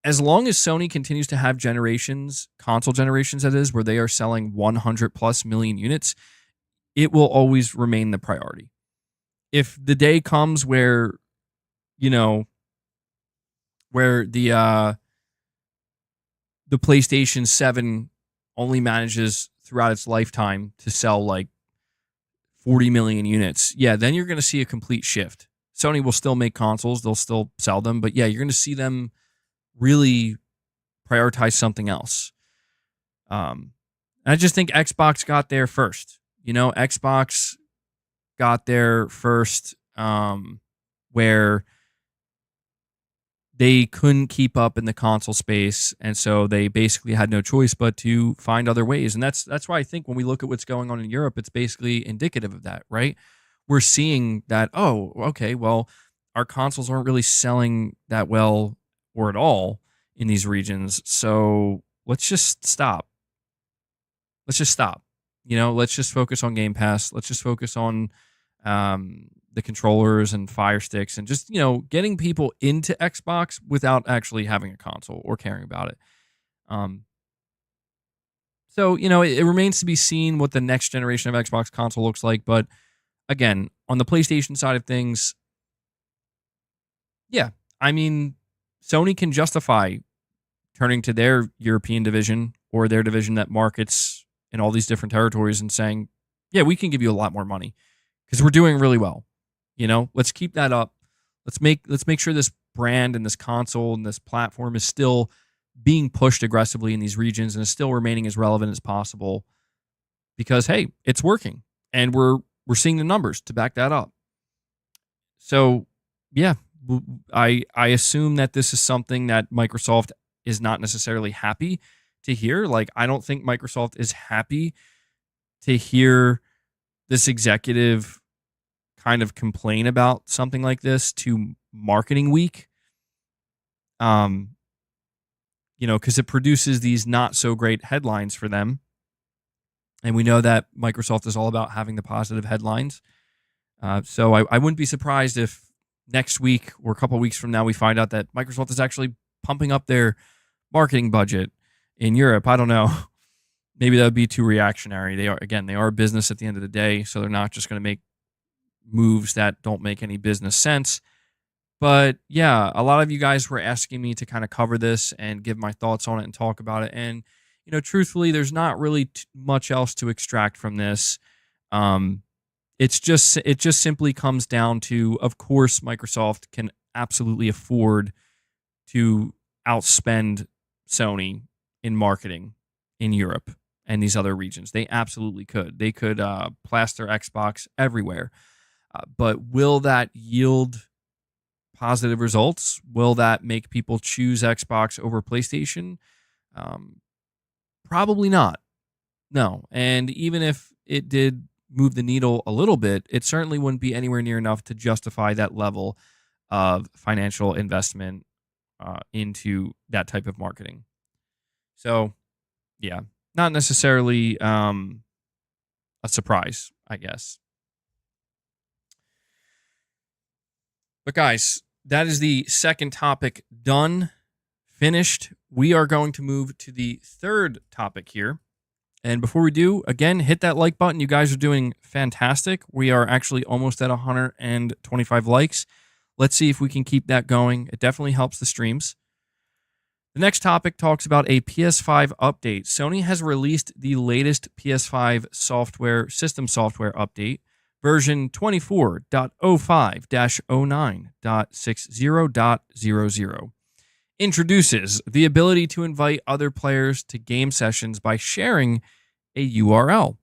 Speaker 1: As long as Sony continues to have console generations that is, where they are selling 100 plus million units, it will always remain the priority. If the day comes where, where the PlayStation 7 only manages throughout its lifetime to sell like 40 million units, then you're going to see a complete shift. Sony will still make consoles, they'll still sell them, but you're going to see them really prioritize something else. I just think Xbox got there first. Xbox got there first, where they couldn't keep up in the console space, and so they basically had no choice but to find other ways. And that's why I think when we look at what's going on in Europe, it's basically indicative of that, right? We're seeing that, oh, okay, well, our consoles aren't really selling that well or at all in these regions, so let's just stop. Let's just focus on Game Pass. Let's just focus on the controllers and Fire Sticks, and just, getting people into Xbox without actually having a console or caring about it. So, it remains to be seen what the next generation of Xbox console looks like. But again, on the PlayStation side of things, Sony can justify turning to their European division or their division that markets in all these different territories and saying, we can give you a lot more money because we're doing really well. Let's keep that up. Let's make sure this brand and this console and this platform is still being pushed aggressively in these regions and is still remaining as relevant as possible, because, hey, it's working and we're seeing the numbers to back that up. So, I assume that this is something that Microsoft is not necessarily happy to hear. Like, I don't think Microsoft is happy to hear this executive kind of complain about something like this to Marketing Week. Because it produces these not so great headlines for them. And we know that Microsoft is all about having the positive headlines. So I wouldn't be surprised if next week or a couple of weeks from now we find out that Microsoft is actually pumping up their marketing budget in Europe. I don't know. Maybe that would be too reactionary. They are a business at the end of the day, so they're not just going to make moves that don't make any business sense. But a lot of you guys were asking me to kind of cover this and give my thoughts on it and talk about it. And, truthfully, there's not really much else to extract from this. It just simply comes down to, of course, Microsoft can absolutely afford to outspend Sony in marketing in Europe and these other regions. They absolutely could. They could plaster Xbox everywhere. But will that yield positive results? Will that make people choose Xbox over PlayStation? Probably not. No. And even if it did move the needle a little bit, it certainly wouldn't be anywhere near enough to justify that level of financial investment into that type of marketing. So, not necessarily a surprise, I guess. But guys, that is the second topic done, finished. We are going to move to the third topic here. And before we do, again, hit that like button. You guys are doing fantastic. We are actually almost at 125 likes. Let's see if we can keep that going. It definitely helps the streams. The next topic talks about a PS5 update. Sony has released the latest PS5 system software update, version 24.05-09.60.00. Introduces the ability to invite other players to game sessions by sharing a URL.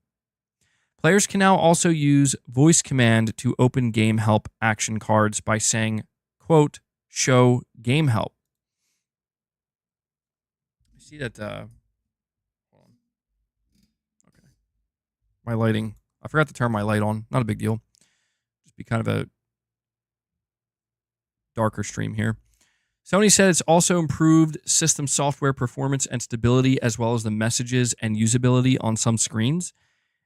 Speaker 1: Players can now also use voice command to open game help action cards by saying, quote, show game help. I see that, hold on. Okay. My lighting, I forgot to turn my light on. Not a big deal. Just be kind of a darker stream here. Sony said it's also improved system software performance and stability, as well as the messages and usability on some screens.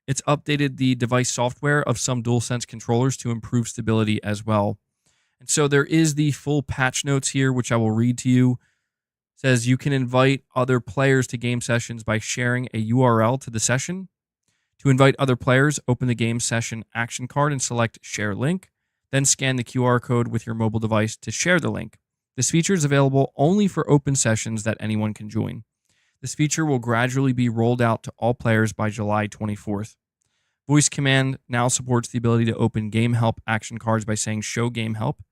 Speaker 1: It's updated the device software of some DualSense controllers to improve stability as well. And so there is the full patch notes here, which I will read to you. It says you can invite other players to game sessions by sharing a URL to the session. To invite other players, open the game session action card and select Share Link. Then scan the QR code with your mobile device to share the link. This feature is available only for open sessions that anyone can join. This feature will gradually be rolled out to all players by July 24th. Voice Command now supports the ability to open Game Help action cards by saying Show Game Help.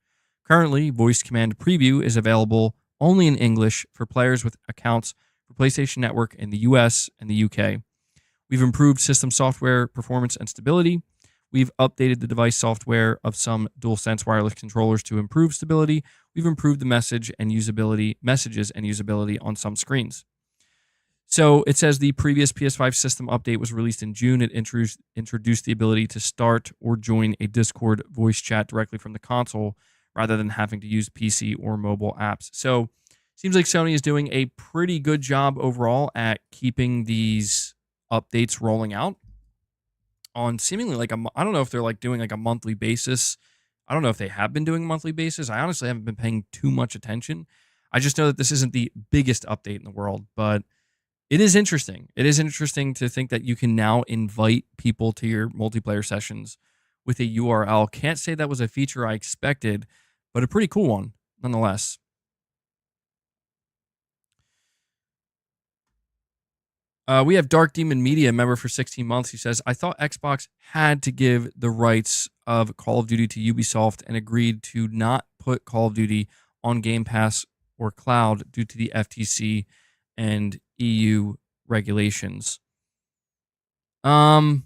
Speaker 1: Currently, Voice Command Preview is available only in English for players with accounts for PlayStation Network in the US and the UK. We've improved system software performance and stability. We've updated the device software of some DualSense wireless controllers to improve stability. We've improved the messages and usability on some screens. So it says the previous PS5 system update was released in June. It introduced the ability to start or join a Discord voice chat directly from the console rather than having to use PC or mobile apps. So it seems like Sony is doing a pretty good job overall at keeping these updates rolling out on seemingly like I don't know if they're like doing like a monthly basis. I don't know if they have been doing a monthly basis. I honestly haven't been paying too much attention. I just know that this isn't the biggest update in the world, but it is interesting. It is interesting to think that you can now invite people to your multiplayer sessions with a URL. Can't say that was a feature I expected, but a pretty cool one nonetheless. We have Dark Demon Media, member for 16 months. He says, I thought Xbox had to give the rights of Call of Duty to Ubisoft and agreed to not put Call of Duty on Game Pass or cloud due to the FTC and EU regulations. I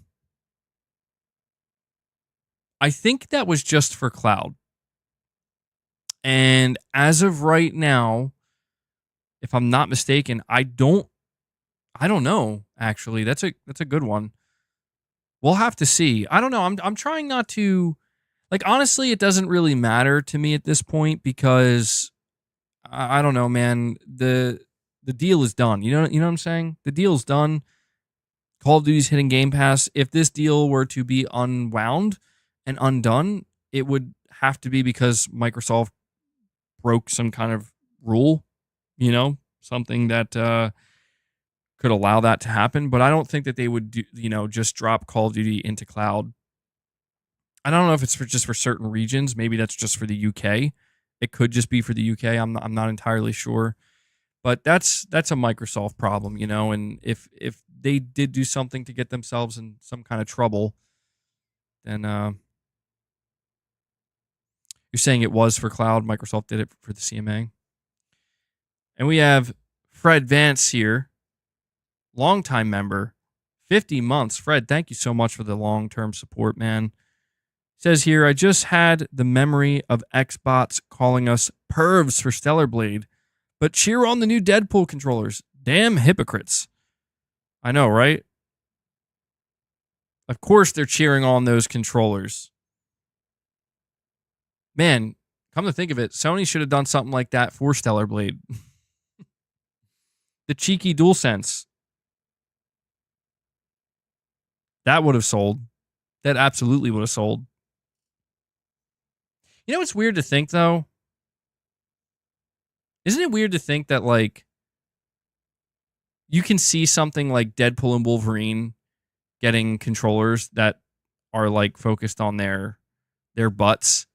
Speaker 1: think that was just for cloud. And as of right now, if I'm not mistaken, I don't know, actually. That's a good one. We'll have to see. I don't know. I'm trying not to, like, honestly, it doesn't really matter to me at this point because I don't know, man. The deal is done. You know what I'm saying? The deal's done. Call of Duty's hitting Game Pass. If this deal were to be unwound and undone, it would have to be because Microsoft broke some kind of rule, something that could allow that to happen. But I don't think that they would do, just drop Call of Duty into cloud. I don't know if it's just for certain regions. Maybe that's just for the UK. It could just be for the UK. I'm not entirely sure. But that's a Microsoft problem, and if they did do something to get themselves in some kind of trouble, then you're saying it was for cloud. Microsoft did it for the CMA. And we have Fred Vance here, longtime member, 50 months. Fred, thank you so much for the long-term support, man. Says here, I just had the memory of Xbox calling us pervs for Stellar Blade, but cheer on the new Deadpool controllers. Damn hypocrites. I know, right? Of course they're cheering on those controllers. Man, come to think of it, Sony should have done something like that for Stellar Blade. The cheeky DualSense. That would have sold. That absolutely would have sold. It's weird to think, though? Isn't it weird to think that, like, you can see something like Deadpool and Wolverine getting controllers that are, like, focused on their butts,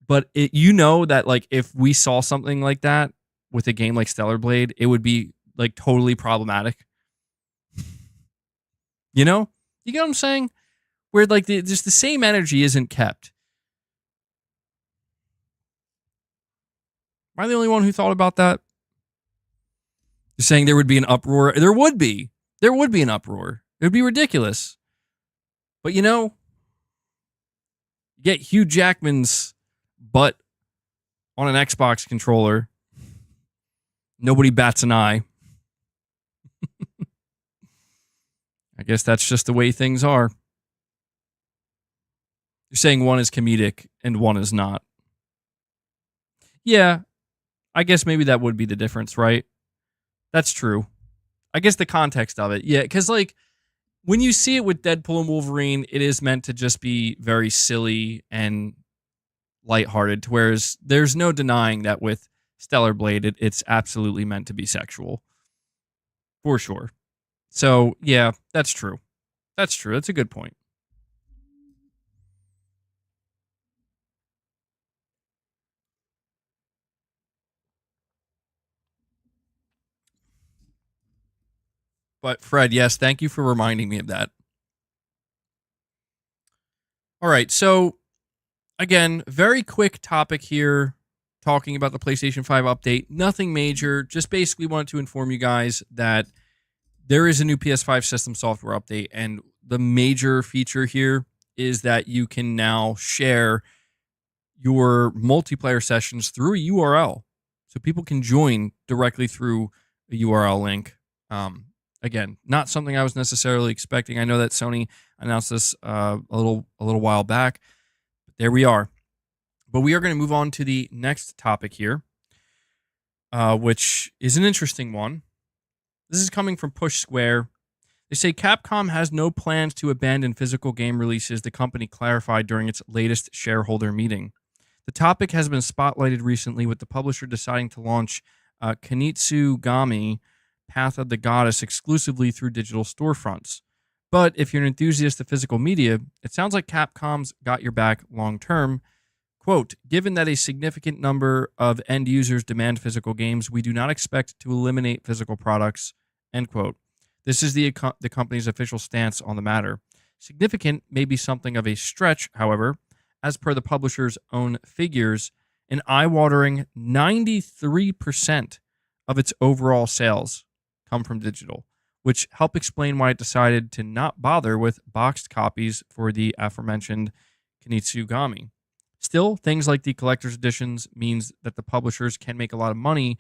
Speaker 1: but that, like, if we saw something like that with a game like Stellar Blade, it would be, like, totally problematic. You get what I'm saying? Where, like, just the same energy isn't kept. Am I the only one who thought about that? You're saying there would be an uproar. There would be. There would be an uproar. It would be ridiculous. But you get Hugh Jackman's butt on an Xbox controller. Nobody bats an eye. I guess that's just the way things are. You're saying one is comedic and one is not. Yeah. I guess maybe that would be the difference, right? That's true. I guess the context of it. Yeah, because like when you see it with Deadpool and Wolverine, it is meant to just be very silly and lighthearted, whereas there's no denying that with Stellar Blade, it's absolutely meant to be sexual. For sure. So, yeah, that's true. That's true. That's a good point. But, Fred, yes, thank you for reminding me of that. All right. So, again, very quick topic here talking about the PlayStation 5 update. Nothing major. Just basically wanted to inform you guys that there is a new PS5 system software update. And the major feature here is that you can now share your multiplayer sessions through a URL. So people can join directly through a URL link. Again, not something I was necessarily expecting. I know that Sony announced this a little while back. But there we are. But we are going to move on to the next topic here, which is an interesting one. This is coming from Push Square. They say Capcom has no plans to abandon physical game releases, the company clarified during its latest shareholder meeting. The topic has been spotlighted recently, with the publisher deciding to launch Kunitsugami Path of the Goddess exclusively through digital storefronts. But if you're an enthusiast of physical media, it sounds like Capcom's got your back long term. Quote, given that a significant number of end users demand physical games, we do not expect to eliminate physical products, end quote. This is the company's official stance on the matter. Significant may be something of a stretch, however. As per the publisher's own figures, an eye-watering 93% of its overall sales come from digital, which help explain why it decided to not bother with boxed copies for the aforementioned Kunitsugami. Still, things like the collector's editions means that the publishers can make a lot of money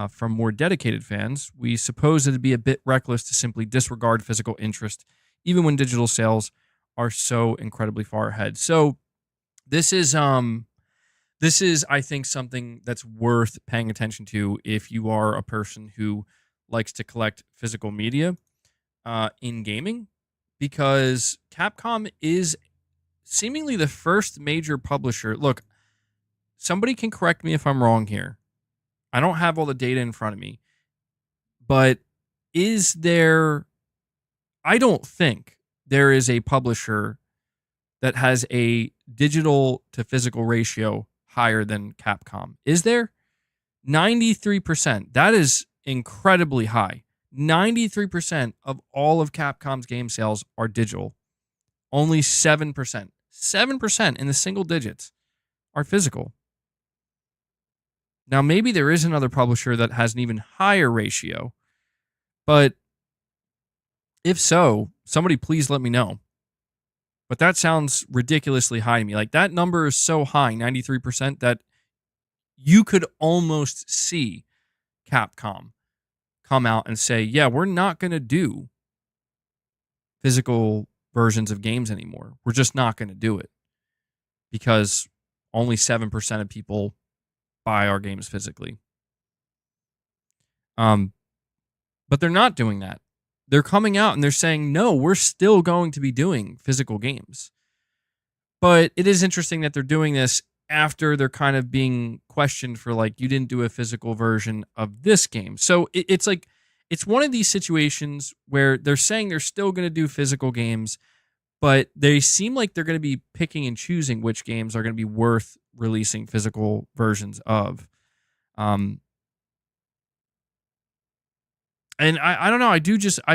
Speaker 1: from more dedicated fans. We suppose it'd be a bit reckless to simply disregard physical interest, even when digital sales are so incredibly far ahead. So this is I think something that's worth paying attention to if you are a person who likes to collect physical media in gaming, because Capcom is seemingly the first major publisher. Look, somebody can correct me if I'm wrong here. I don't have all the data in front of me, but is there, I don't think there is a publisher that has a digital to physical ratio higher than Capcom. Is there? 93%. That is incredibly high. 93% of all of Capcom's game sales are digital. Only 7%. 7% in the single digits are physical. Now, maybe there is another publisher that has an even higher ratio, but if so, somebody please let me know. But that sounds ridiculously high to me. Like, that number is so high, 93%, that you could almost see Capcom come out and say, yeah, we're not going to do physical versions of games anymore. We're just not going to do it because only 7% of people buy our games physically. But they're not doing that. They're coming out and they're saying, no, we're still going to be doing physical games. But it is interesting that they're doing this after they're kind of being questioned for, like, you didn't do a physical version of this game. So it's like, it's one of these situations where they're saying they're still going to do physical games, but they seem like they're going to be picking and choosing which games are going to be worth releasing physical versions of. And I don't know. I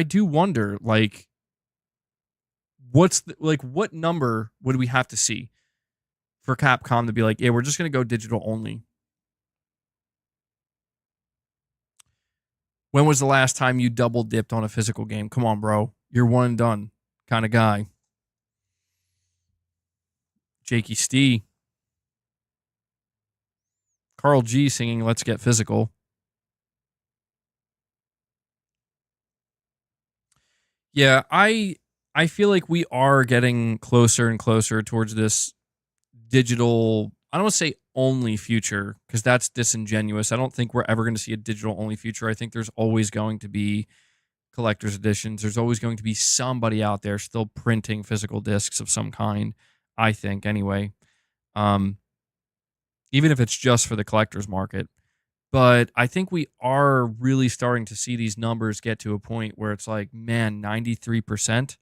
Speaker 1: do wonder, like, what number would we have to see for Capcom to be like, yeah, we're just going to go digital only? When was the last time you double dipped on a physical game? Come on, bro. You're one and done kind of guy. Jakey Stee. Carl G singing Let's Get Physical. Yeah, I feel like we are getting closer and closer towards this digital, I don't want to say only future, because that's disingenuous. I don't think we're ever going to see a digital only future. I think there's always going to be collector's editions. There's always going to be somebody out there still printing physical discs of some kind, I think, anyway. Even if it's just for the collector's market. But I think we are really starting to see these numbers get to a point where it's like, man, 93%.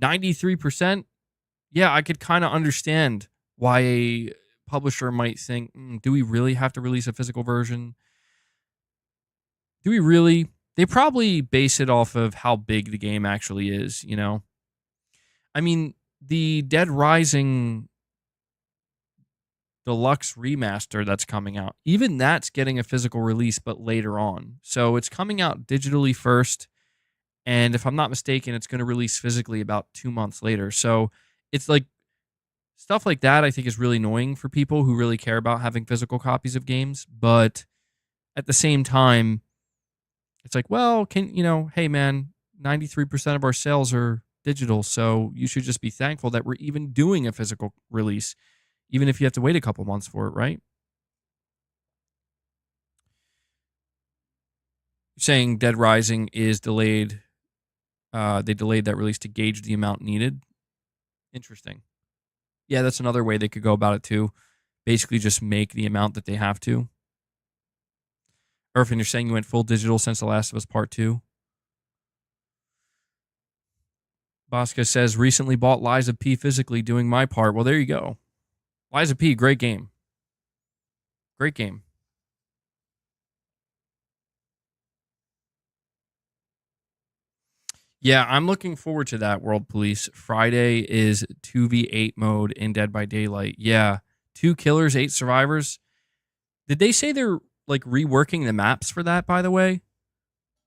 Speaker 1: 93%? Yeah, I could kind of understand why a publisher might think, do we really have to release a physical version? Do we really? They probably base it off of how big the game actually is, you know? I mean, the Dead Rising Deluxe remaster that's coming out, even that's getting a physical release, but later on. So it's coming out digitally first. And if I'm not mistaken, it's going to release physically about 2 months later. So it's like stuff like that, I think, is really annoying for people who really care about having physical copies of games. But at the same time, it's like, well, hey, man, 93% of our sales are digital. So you should just be thankful that we're even doing a physical release, even if you have to wait a couple months for it, right? You're saying Dead Rising is delayed. They delayed that release to gauge the amount needed. Interesting. Yeah, that's another way they could go about it too. Basically just make the amount that they have to. Irvin, you're saying you went full digital since The Last of Us Part 2? Bosca says, recently bought Lies of P physically, doing my part. Well, there you go. Lies of P, great game. Great game. Yeah, I'm looking forward to that, World Police. Friday is 2v8 mode in Dead by Daylight. Yeah, 2 killers, 8 survivors. Did they say they're like reworking the maps for that, by the way?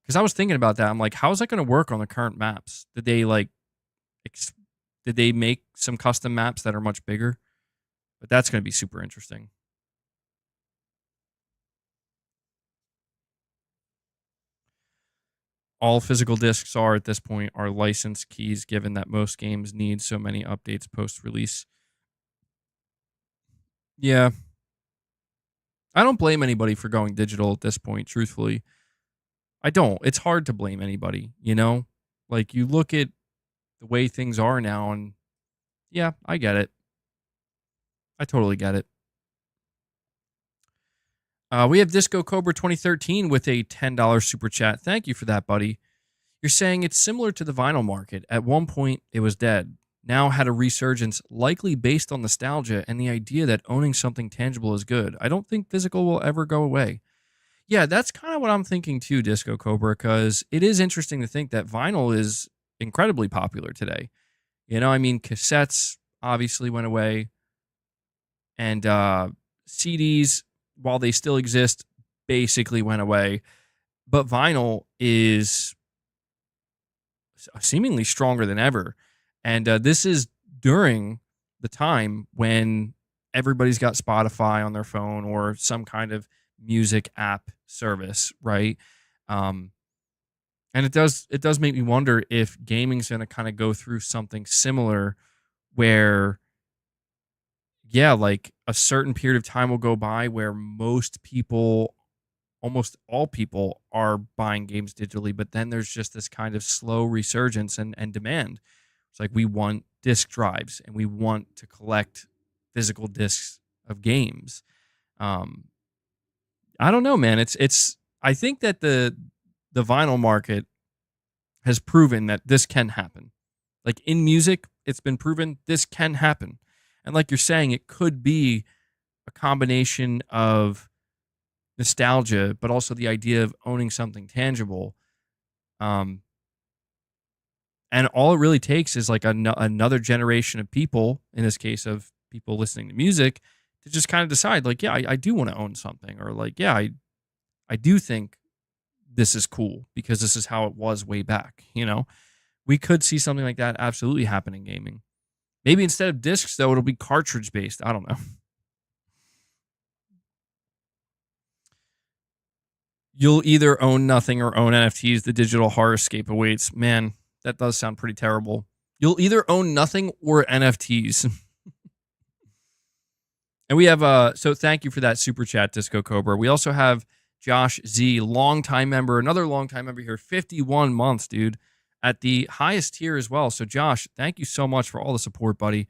Speaker 1: Because I was thinking about that. I'm like, how is that going to work on the current maps? Did they did they make some custom maps that are much bigger? But that's going to be super interesting. All physical discs are at this point are license keys, given that most games need so many updates post-release. Yeah. I don't blame anybody for going digital at this point, truthfully. I don't. It's hard to blame anybody, you know? Like, you look at the way things are now, and yeah, I get it. I totally get it. We have Disco Cobra 2013 with a $10 super chat. Thank you for that, buddy. You're saying it's similar to the vinyl market. At one point, it was dead. Now had a resurgence, likely based on nostalgia and the idea that owning something tangible is good. I don't think physical will ever go away. Yeah, that's kind of what I'm thinking too, Disco Cobra, because it is interesting to think that vinyl is incredibly popular today. You know, I mean, cassettes obviously went away, and CDs, while they still exist, basically went away. But vinyl is seemingly stronger than ever. And this is during the time when everybody's got Spotify on their phone or some kind of music app service, right? And it does make me wonder if gaming's going to kind of go through something similar where, yeah, like a certain period of time will go by where most people, almost all people, are buying games digitally, but then there's just this kind of slow resurgence and demand. It's like we want disc drives and we want to collect physical discs of games. I don't know, man. It's I think that the vinyl market has proven that this can happen. Like in music, it's been proven this can happen. And like you're saying, it could be a combination of nostalgia, but also the idea of owning something tangible. And all it really takes is like another generation of people, in this case of people listening to music, to just kind of decide like, yeah, I do want to own something, or like, yeah, I do think this is cool because this is how it was way back. You know, we could see something like that absolutely happen in gaming. Maybe instead of discs, though, it'll be cartridge based. I don't know. You'll either own nothing or own NFTs. The digital horrorscape awaits. Man, that does sound pretty terrible. You'll either own nothing or NFTs. And we have so thank you for that super chat, Disco Cobra. We also have Josh Z, longtime member, another longtime member here, 51 months, dude, at the highest tier as well. So Josh, thank you so much for all the support, buddy.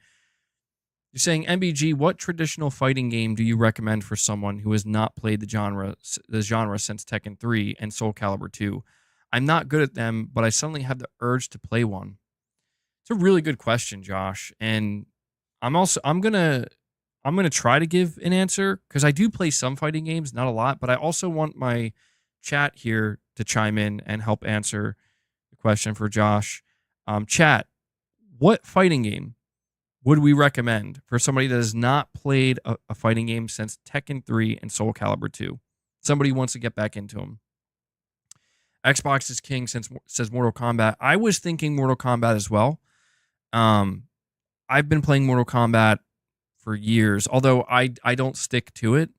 Speaker 1: You're saying, MBG, what traditional fighting game do you recommend for someone who has not played the genre since Tekken 3 and Soul Calibur 2? I'm not good at them, but I suddenly have the urge to play one. It's a really good question, Josh, and I'm gonna try to give an answer because I do play some fighting games, not a lot, but I also want my chat here to chime in and help answer the question for Josh. Chat, what fighting game would we recommend for somebody that has not played a fighting game since Tekken 3 and Soul Calibur 2? Somebody who wants to get back into them. Xbox is king says Mortal Kombat. I was thinking Mortal Kombat as well. I've been playing Mortal Kombat for years, although I don't stick to it.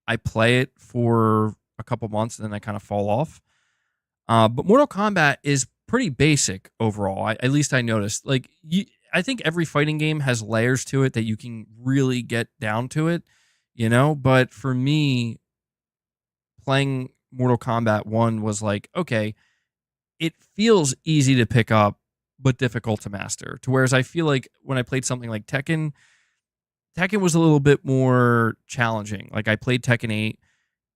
Speaker 1: I play it for a couple months and then I kind of fall off. But Mortal Kombat is pretty basic overall. At least I noticed. Like, I think every fighting game has layers to it that you can really get down to it, you know? But for me, playing Mortal Kombat 1 was like, okay, it feels easy to pick up, but difficult to master. To whereas I feel like when I played something like Tekken was a little bit more challenging. Like, I played Tekken 8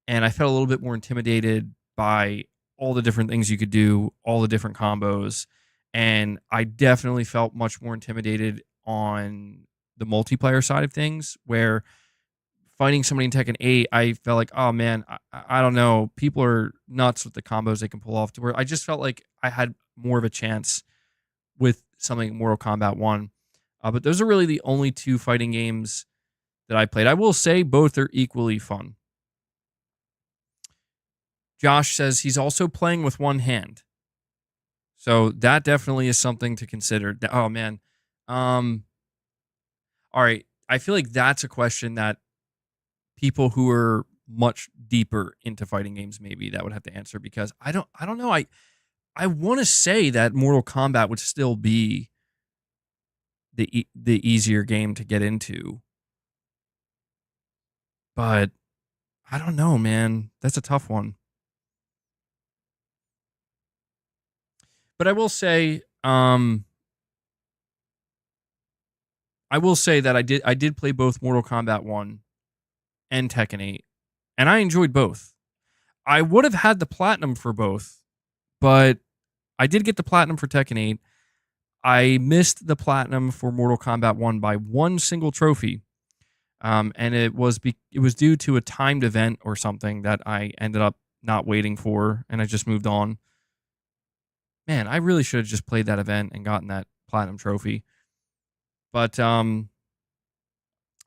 Speaker 1: and I felt a little bit more intimidated by all the different things you could do, all the different combos. And I definitely felt much more intimidated on the multiplayer side of things, where fighting somebody in Tekken 8, I felt like, oh man, I don't know. People are nuts with the combos they can pull off, to where I just felt like I had more of a chance with something like Mortal Kombat 1. But those are really the only two fighting games that I played. I will say both are equally fun. Josh says he's also playing with one hand. So that definitely is something to consider. Oh man. All right. I feel like that's a question that people who are much deeper into fighting games maybe that would have to answer, because I don't know. I want to say that Mortal Kombat would still be the easier game to get into. But I don't know, man. That's a tough one. But I will say that I did play both Mortal Kombat 1 and Tekken 8, and I enjoyed both. I would have had the platinum for both, but I did get the platinum for Tekken 8. I missed the platinum for Mortal Kombat 1 by one single trophy. And it was due to a timed event or something that I ended up not waiting for, and I just moved on. Man, I really should have just played that event and gotten that platinum trophy. But I'm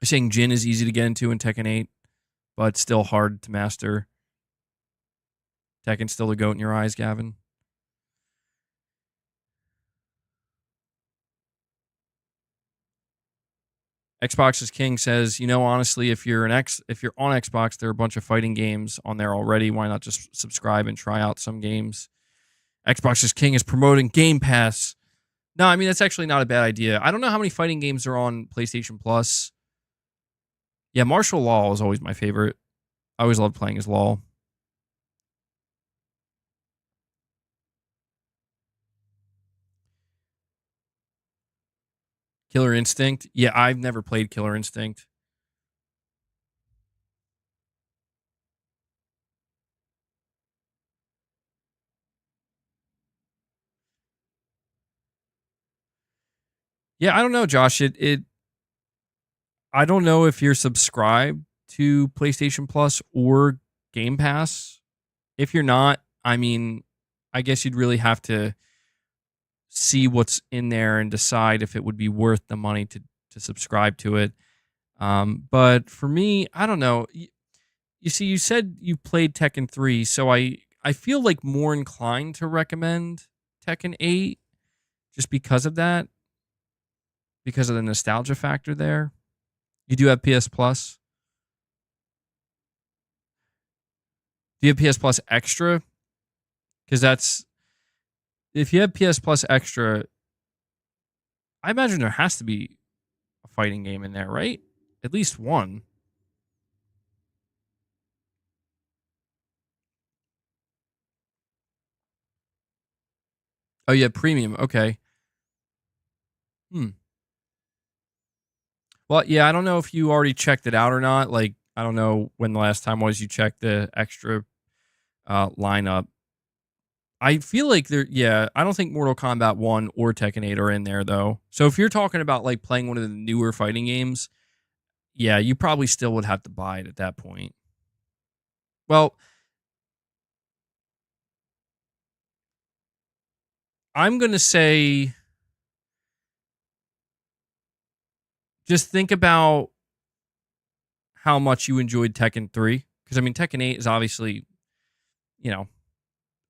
Speaker 1: saying Jin is easy to get into in Tekken 8, but still hard to master. Tekken's still the GOAT in your eyes, Gavin? Xbox is king says, honestly, if you're on Xbox, there are a bunch of fighting games on there already. Why not just subscribe and try out some games? Xbox is king is promoting Game Pass. No, I mean, that's actually not a bad idea. I don't know how many fighting games are on PlayStation Plus. Yeah, Martial Law is always my favorite. I always loved playing as Law. Killer Instinct. Yeah, I've never played Killer Instinct. Yeah, I don't know, Josh. I don't know if you're subscribed to PlayStation Plus or Game Pass. If you're not, I mean, I guess you'd really have to see what's in there and decide if it would be worth the money to subscribe to it. But for me, I don't know. You see, you said you played Tekken 3, so I feel like more inclined to recommend Tekken 8 just because of that, because of the nostalgia factor there. You do have PS Plus. Do you have PS Plus Extra? Because if you have PS Plus Extra, I imagine there has to be a fighting game in there, right? At least one. Oh, yeah, premium. Okay. Hmm. Well, yeah, I don't know if you already checked it out or not. Like, I don't know when the last time was you checked the extra lineup. I feel like I don't think Mortal Kombat 1 or Tekken 8 are in there though. So if you're talking about like playing one of the newer fighting games, yeah, you probably still would have to buy it at that point. Well, I'm going to say just think about how much you enjoyed Tekken 3 because I mean Tekken 8 is obviously, you know,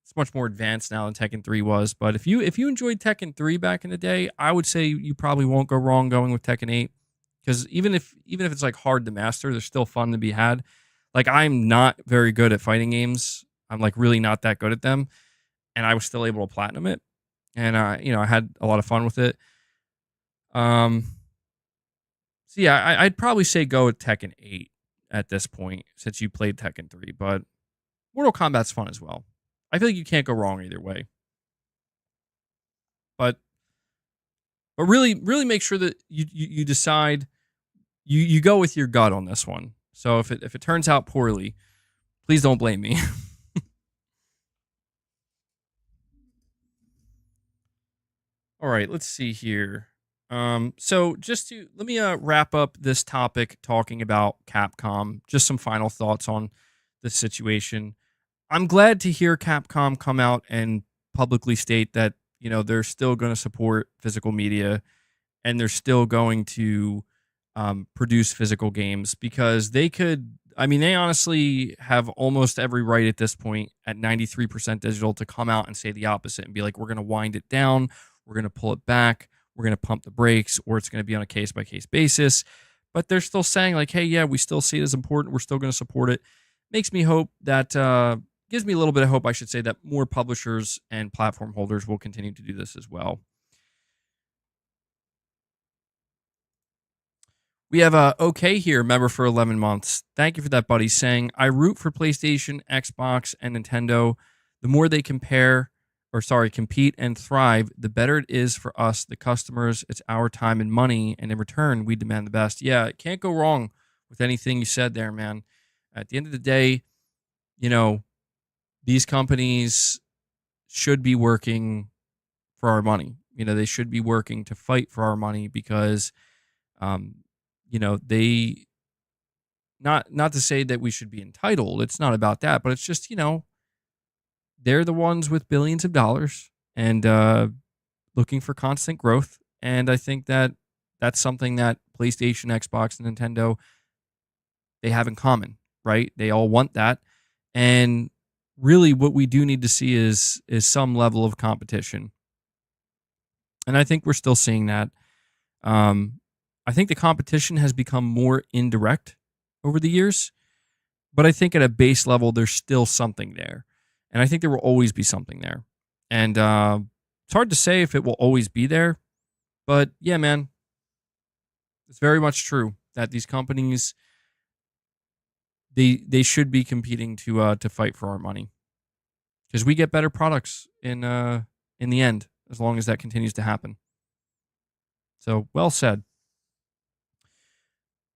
Speaker 1: it's much more advanced now than Tekken 3 was, but if you enjoyed Tekken 3 back in the day, I would say you probably won't go wrong going with Tekken 8 because even if it's like hard to master, there's still fun to be had. Like I'm not very good at fighting games. I'm like really not that good at them, and I was still able to platinum it, and I had a lot of fun with it. Um, so yeah, I'd probably say go with Tekken 8 at this point since you played Tekken 3, but Mortal Kombat's fun as well. I feel like you can't go wrong either way. But really make sure that you decide you go with your gut on this one. So if it turns out poorly, please don't blame me. All right, let's see here. So just to let me wrap up this topic talking about Capcom. Just some final thoughts on the situation. I'm glad to hear Capcom come out and publicly state that they're still going to support physical media and they're still going to produce physical games because they could. I mean, they honestly have almost every right at this point at 93% digital to come out and say the opposite and be like, we're going to wind it down, we're going to pull it back, we're going to pump the brakes, or it's going to be on a case by case basis. But they're still saying, like, hey, yeah, we still see it as important. We're still going to support it. Makes me hope that, gives me a little bit of hope, I should say, that more publishers and platform holders will continue to do this as well. We have a OK here, member for 11 months. Thank you for that, buddy. Saying, I root for PlayStation, Xbox, and Nintendo. The more they compete and thrive, the better it is for us, the customers. It's our time and money, and in return, we demand the best. Yeah, it can't go wrong with anything you said there, man. At the end of the day, you know, these companies should be working for our money. They should be working to fight for our money because um, they not to say that we should be entitled. It's not about that, but it's just, they're the ones with billions of dollars and looking for constant growth. And I think that that's something that PlayStation, Xbox, and Nintendo, they have in common, right? They all want that. And really what we do need to see is some level of competition. And I think we're still seeing that. I think the competition has become more indirect over the years, but I think at a base level, there's still something there. And I think there will always be something there. And it's hard to say if it will always be there, but yeah, man, it's very much true that these companies, they should be competing to fight for our money because we get better products in the end as long as that continues to happen. So well said.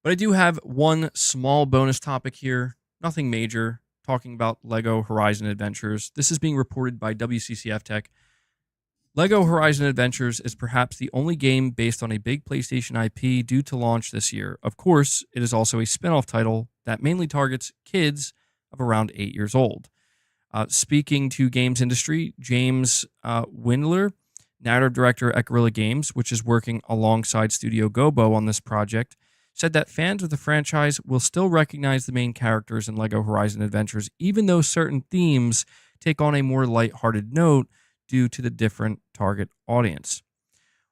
Speaker 1: But I do have one small bonus topic here, nothing major, talking about LEGO Horizon Adventures. This is being reported by WCCF Tech. LEGO Horizon Adventures is perhaps the only game based on a big PlayStation IP due to launch this year. Of course, it is also a spin-off title that mainly targets kids of around 8 years old. Speaking to games industry, James Windler, narrative director at Guerrilla Games, which is working alongside Studio Gobo on this project, said that fans of the franchise will still recognize the main characters in LEGO Horizon Adventures, even though certain themes take on a more lighthearted note due to the different target audience.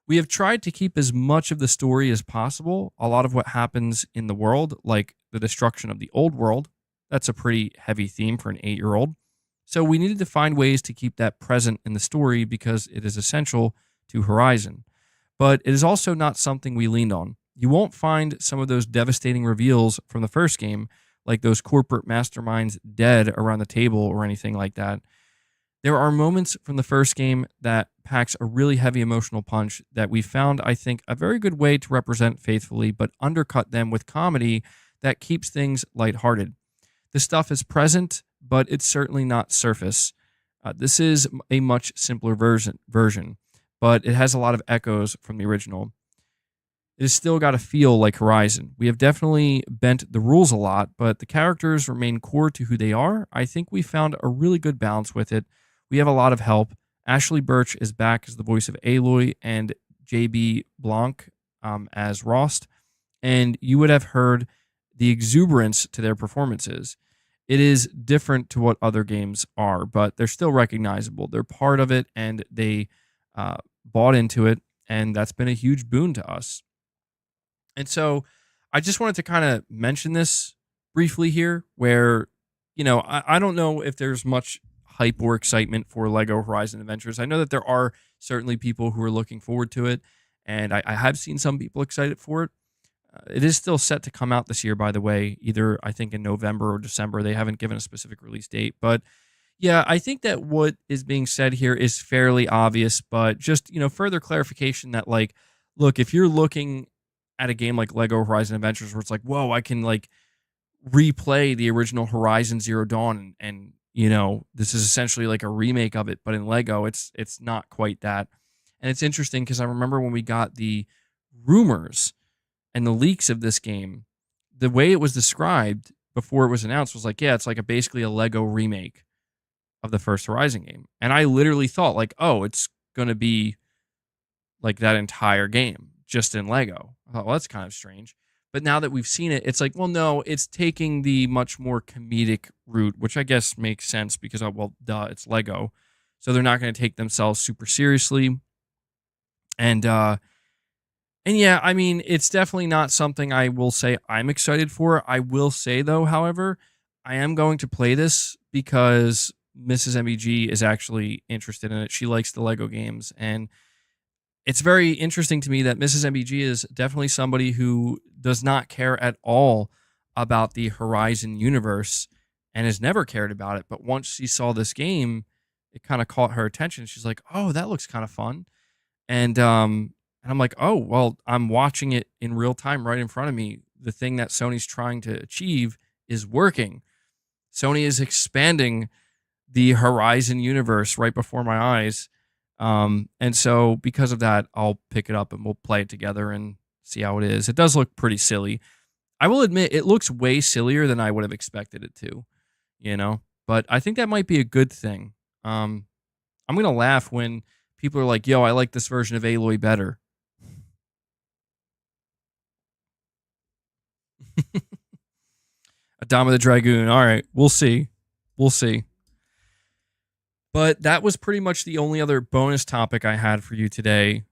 Speaker 1: We have tried to keep as much of the story as possible. A lot of what happens in the world, like the destruction of the old world, that's a pretty heavy theme for an 8-year-old. So we needed to find ways to keep that present in the story because it is essential to Horizon. But it is also not something we leaned on. You won't find some of those devastating reveals from the first game, like those corporate masterminds dead around the table or anything like that. There are moments from the first game that packs a really heavy emotional punch that we found, I think, a very good way to represent faithfully, but undercut them with comedy that keeps things lighthearted. The stuff is present, but it's certainly not surface. This is a much simpler version, but it has a lot of echoes from the original. It has still got to feel like Horizon. We have definitely bent the rules a lot, but the characters remain core to who they are. I think we found a really good balance with it. We have a lot of help. Ashley Birch is back as the voice of Aloy and JB Blanc as Rost, and you would have heard the exuberance to their performances. It is different to what other games are, but they're still recognizable. They're part of it, and they bought into it, and that's been a huge boon to us. And so I just wanted to kind of mention this briefly here, where, I don't know if there's much hype or excitement for Lego Horizon Adventures. I know that there are certainly people who are looking forward to it, and I have seen some people excited for it. It is still set to come out this year, by the way, either I think in November or December. They haven't given a specific release date. But yeah, I think that what is being said here is fairly obvious, but just, further clarification that, like, look, if you're looking at a game like Lego Horizon Adventures where it's like, whoa, I can like replay the original Horizon Zero Dawn and this is essentially like a remake of it, but in Lego, it's not quite that. And it's interesting because I remember when we got the rumors and the leaks of this game, the way it was described before it was announced was like, yeah, it's like basically a Lego remake of the first Horizon game. And I literally thought like, oh, it's going to be like that entire game just in Lego. I thought, well, that's kind of strange. But now that we've seen it, it's like, well, no, it's taking the much more comedic route, which I guess makes sense because, well, duh, it's Lego. So they're not going to take themselves super seriously. And yeah, I mean, it's definitely not something I will say I'm excited for. I will say, though, however, I am going to play this because Mrs. MBG is actually interested in it. She likes the Lego games. And it's very interesting to me that Mrs. MBG is definitely somebody who does not care at all about the Horizon universe and has never cared about it. But once she saw this game, it kind of caught her attention. She's like, oh, that looks kind of fun. And I'm like, oh, well, I'm watching it in real time right in front of me. The thing that Sony's trying to achieve is working. Sony is expanding the Horizon universe right before my eyes. And so because of that, I'll pick it up and we'll play it together and see how it is. It does look pretty silly. I will admit it looks way sillier than I would have expected it to, but I think that might be a good thing. I'm going to laugh when people are like, yo, I like this version of Aloy better. Adama the Dragoon. All right, we'll see. We'll see. But that was pretty much the only other bonus topic I had for you today.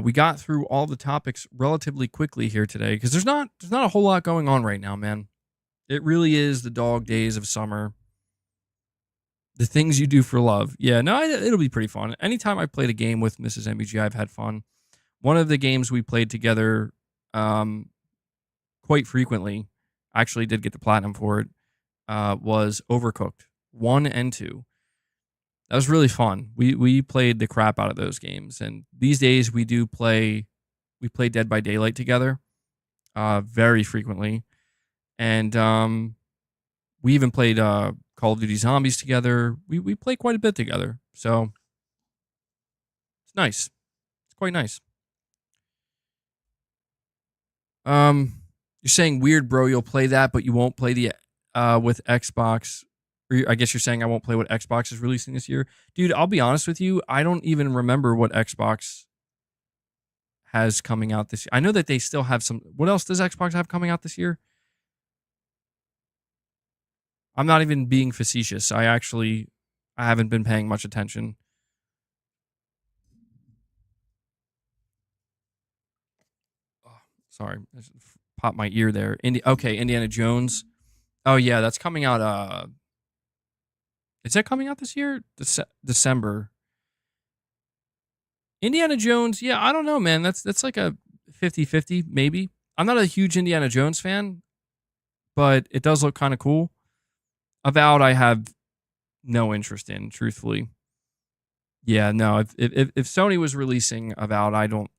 Speaker 1: We got through all the topics relatively quickly here today because there's not a whole lot going on right now, man. It really is the dog days of summer. The things you do for love. Yeah, no, it'll be pretty fun. Anytime I played a game with Mrs. MBG, I've had fun. One of the games we played together quite frequently, I actually did get the platinum for it, was Overcooked 1 and 2. That was really fun. We played the crap out of those games, and these days we play Dead by Daylight together, very frequently, and we even played Call of Duty Zombies together. We play quite a bit together, so it's nice. It's quite nice. You're saying weird, bro. You'll play that, but you won't play the with Xbox. I guess you're saying I won't play what Xbox is releasing this year. Dude, I'll be honest with you. I don't even remember what Xbox has coming out this year. I know that they still have some. What else does Xbox have coming out this year? I'm not even being facetious. I haven't been paying much attention. Oh, sorry. I just popped my ear there. Indiana Jones. Oh, yeah, that's coming out. Is that coming out this year? December. Indiana Jones, yeah, I don't know, man. That's like a 50-50, maybe. I'm not a huge Indiana Jones fan, but it does look kind of cool. Avowed, I have no interest in, truthfully. Yeah, no. If Sony was releasing Avowed, I don't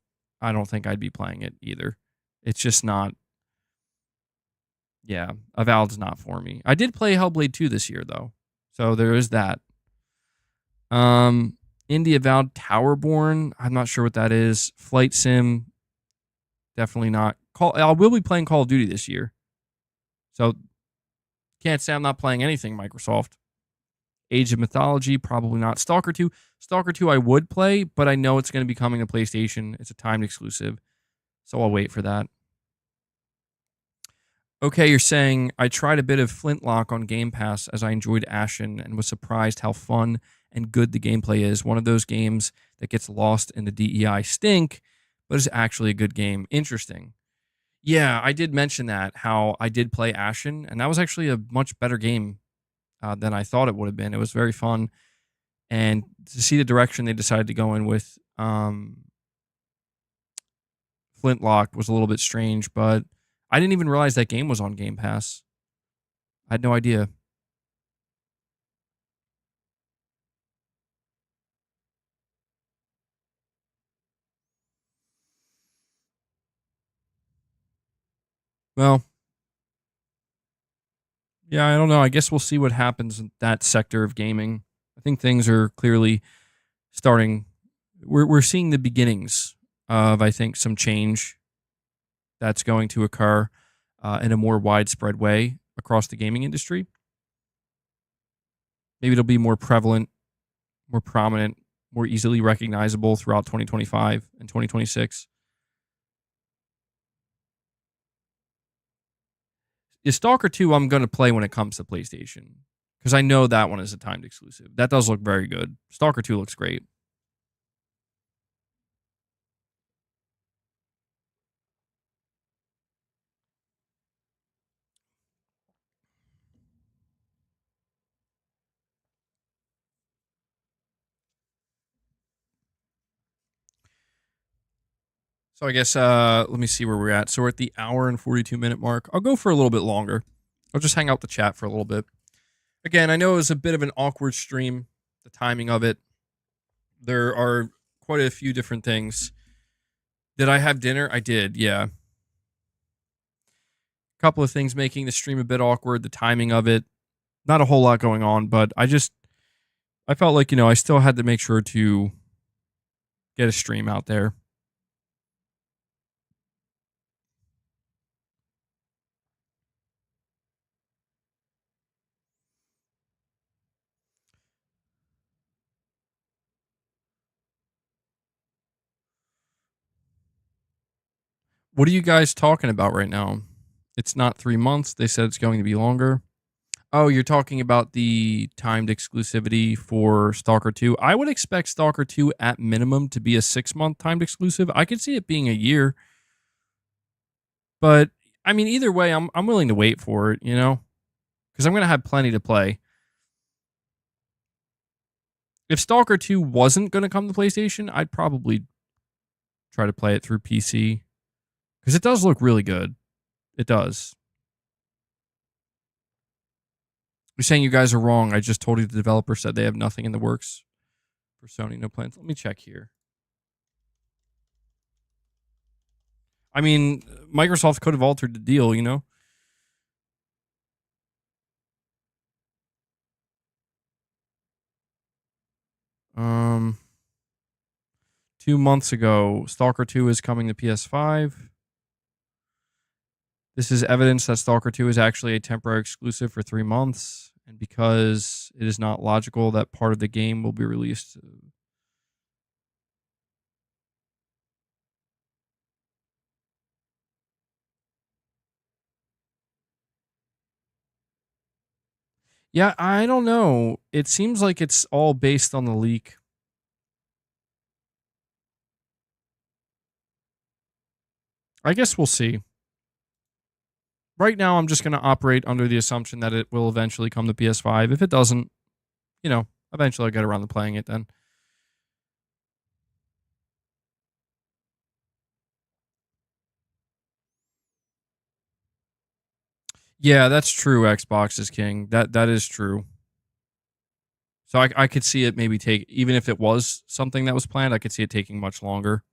Speaker 1: think I'd be playing it either. It's just not. Yeah, Avowed's not for me. I did play Hellblade 2 this year though, so there is that. Um, Indie Avowed Towerborn. I'm not sure what that is. Flight Sim. Definitely not. I will be playing Call of Duty this year, so can't say I'm not playing anything Microsoft. Age of Mythology, probably not. Stalker 2. Stalker 2 I would play, but I know it's going to be coming to PlayStation. It's a timed exclusive, so I'll wait for that. Okay, you're saying, I tried a bit of Flintlock on Game Pass as I enjoyed Ashen and was surprised how fun and good the gameplay is. One of those games that gets lost in the DEI stink, but is actually a good game. Interesting. Yeah, I did mention that, how I did play Ashen, and that was actually a much better game than I thought it would have been. It was very fun. And to see the direction they decided to go in with Flintlock was a little bit strange, but I didn't even realize that game was on Game Pass. I had no idea. Well, yeah, I don't know. I guess we'll see what happens in that sector of gaming. I think things are clearly starting. We're seeing the beginnings of, I think, some change that's going to occur in a more widespread way across the gaming industry. Maybe it'll be more prevalent, more prominent, more easily recognizable throughout 2025 and 2026. Is Stalker 2 I'm going to play when it comes to PlayStation, because I know that one is a timed exclusive. That does look very good. Stalker 2 looks great. So I guess let me see where we're at. So we're at the hour and 42-minute mark. I'll go for a little bit longer. I'll just hang out the chat for a little bit. Again, I know it was a bit of an awkward stream, the timing of it. There are quite a few different things. Did I have dinner? I did, yeah. A couple of things making the stream a bit awkward, the timing of it. Not a whole lot going on, but I felt like, I still had to make sure to get a stream out there. What are you guys talking about right now? It's not 3 months. They said it's going to be longer. Oh, you're talking about the timed exclusivity for Stalker 2. I would expect Stalker 2 at minimum to be a 6-month timed exclusive. I could see it being a year. But I mean, either way, I'm willing to wait for it, because I'm going to have plenty to play. If Stalker 2 wasn't going to come to PlayStation, I'd probably try to play it through PC, because it does look really good. It does. You're saying you guys are wrong. I just told you the developer said they have nothing in the works for Sony, no plans. Let me check here. I mean, Microsoft could have altered the deal, Um, 2 months ago, Stalker 2 is coming to PS5. This is evidence that Stalker 2 is actually a temporary exclusive for 3 months, and because it is not logical that part of the game will be released. Yeah, I don't know. It seems like it's all based on the leak. I guess we'll see. Right now, I'm just going to operate under the assumption that it will eventually come to PS5. If it doesn't, eventually I'll get around to playing it then. Yeah, that's true. Xbox is king. That is true. So I could see it maybe take, even if it was something that was planned, I could see it taking much longer.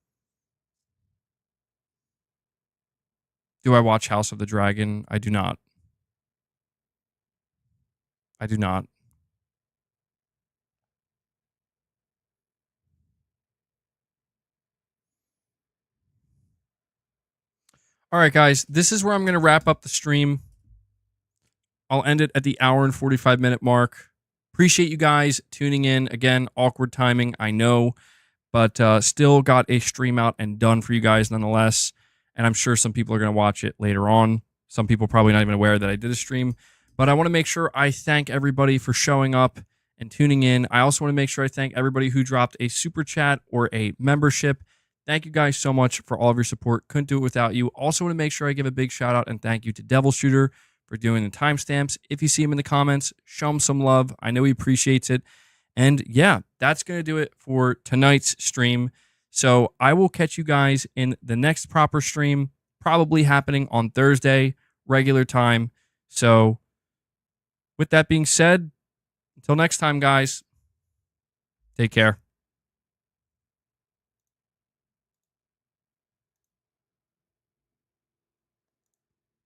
Speaker 1: Do I watch House of the Dragon? I do not. I do not. All right, guys, this is where I'm going to wrap up the stream. I'll end it at the hour and 45-minute mark. Appreciate you guys tuning in. Again, awkward timing, I know, but still got a stream out and done for you guys nonetheless. And I'm sure some people are going to watch it later on. Some people probably not even aware that I did a stream. But I want to make sure I thank everybody for showing up and tuning in. I also want to make sure I thank everybody who dropped a super chat or a membership. Thank you guys so much for all of your support. Couldn't do it without you. Also want to make sure I give a big shout out and thank you to Devil Shooter for doing the timestamps. If you see him in the comments, show him some love. I know he appreciates it. And yeah, that's going to do it for tonight's stream. So I will catch you guys in the next proper stream, probably happening on Thursday, regular time. So with that being said, until next time, guys, take care.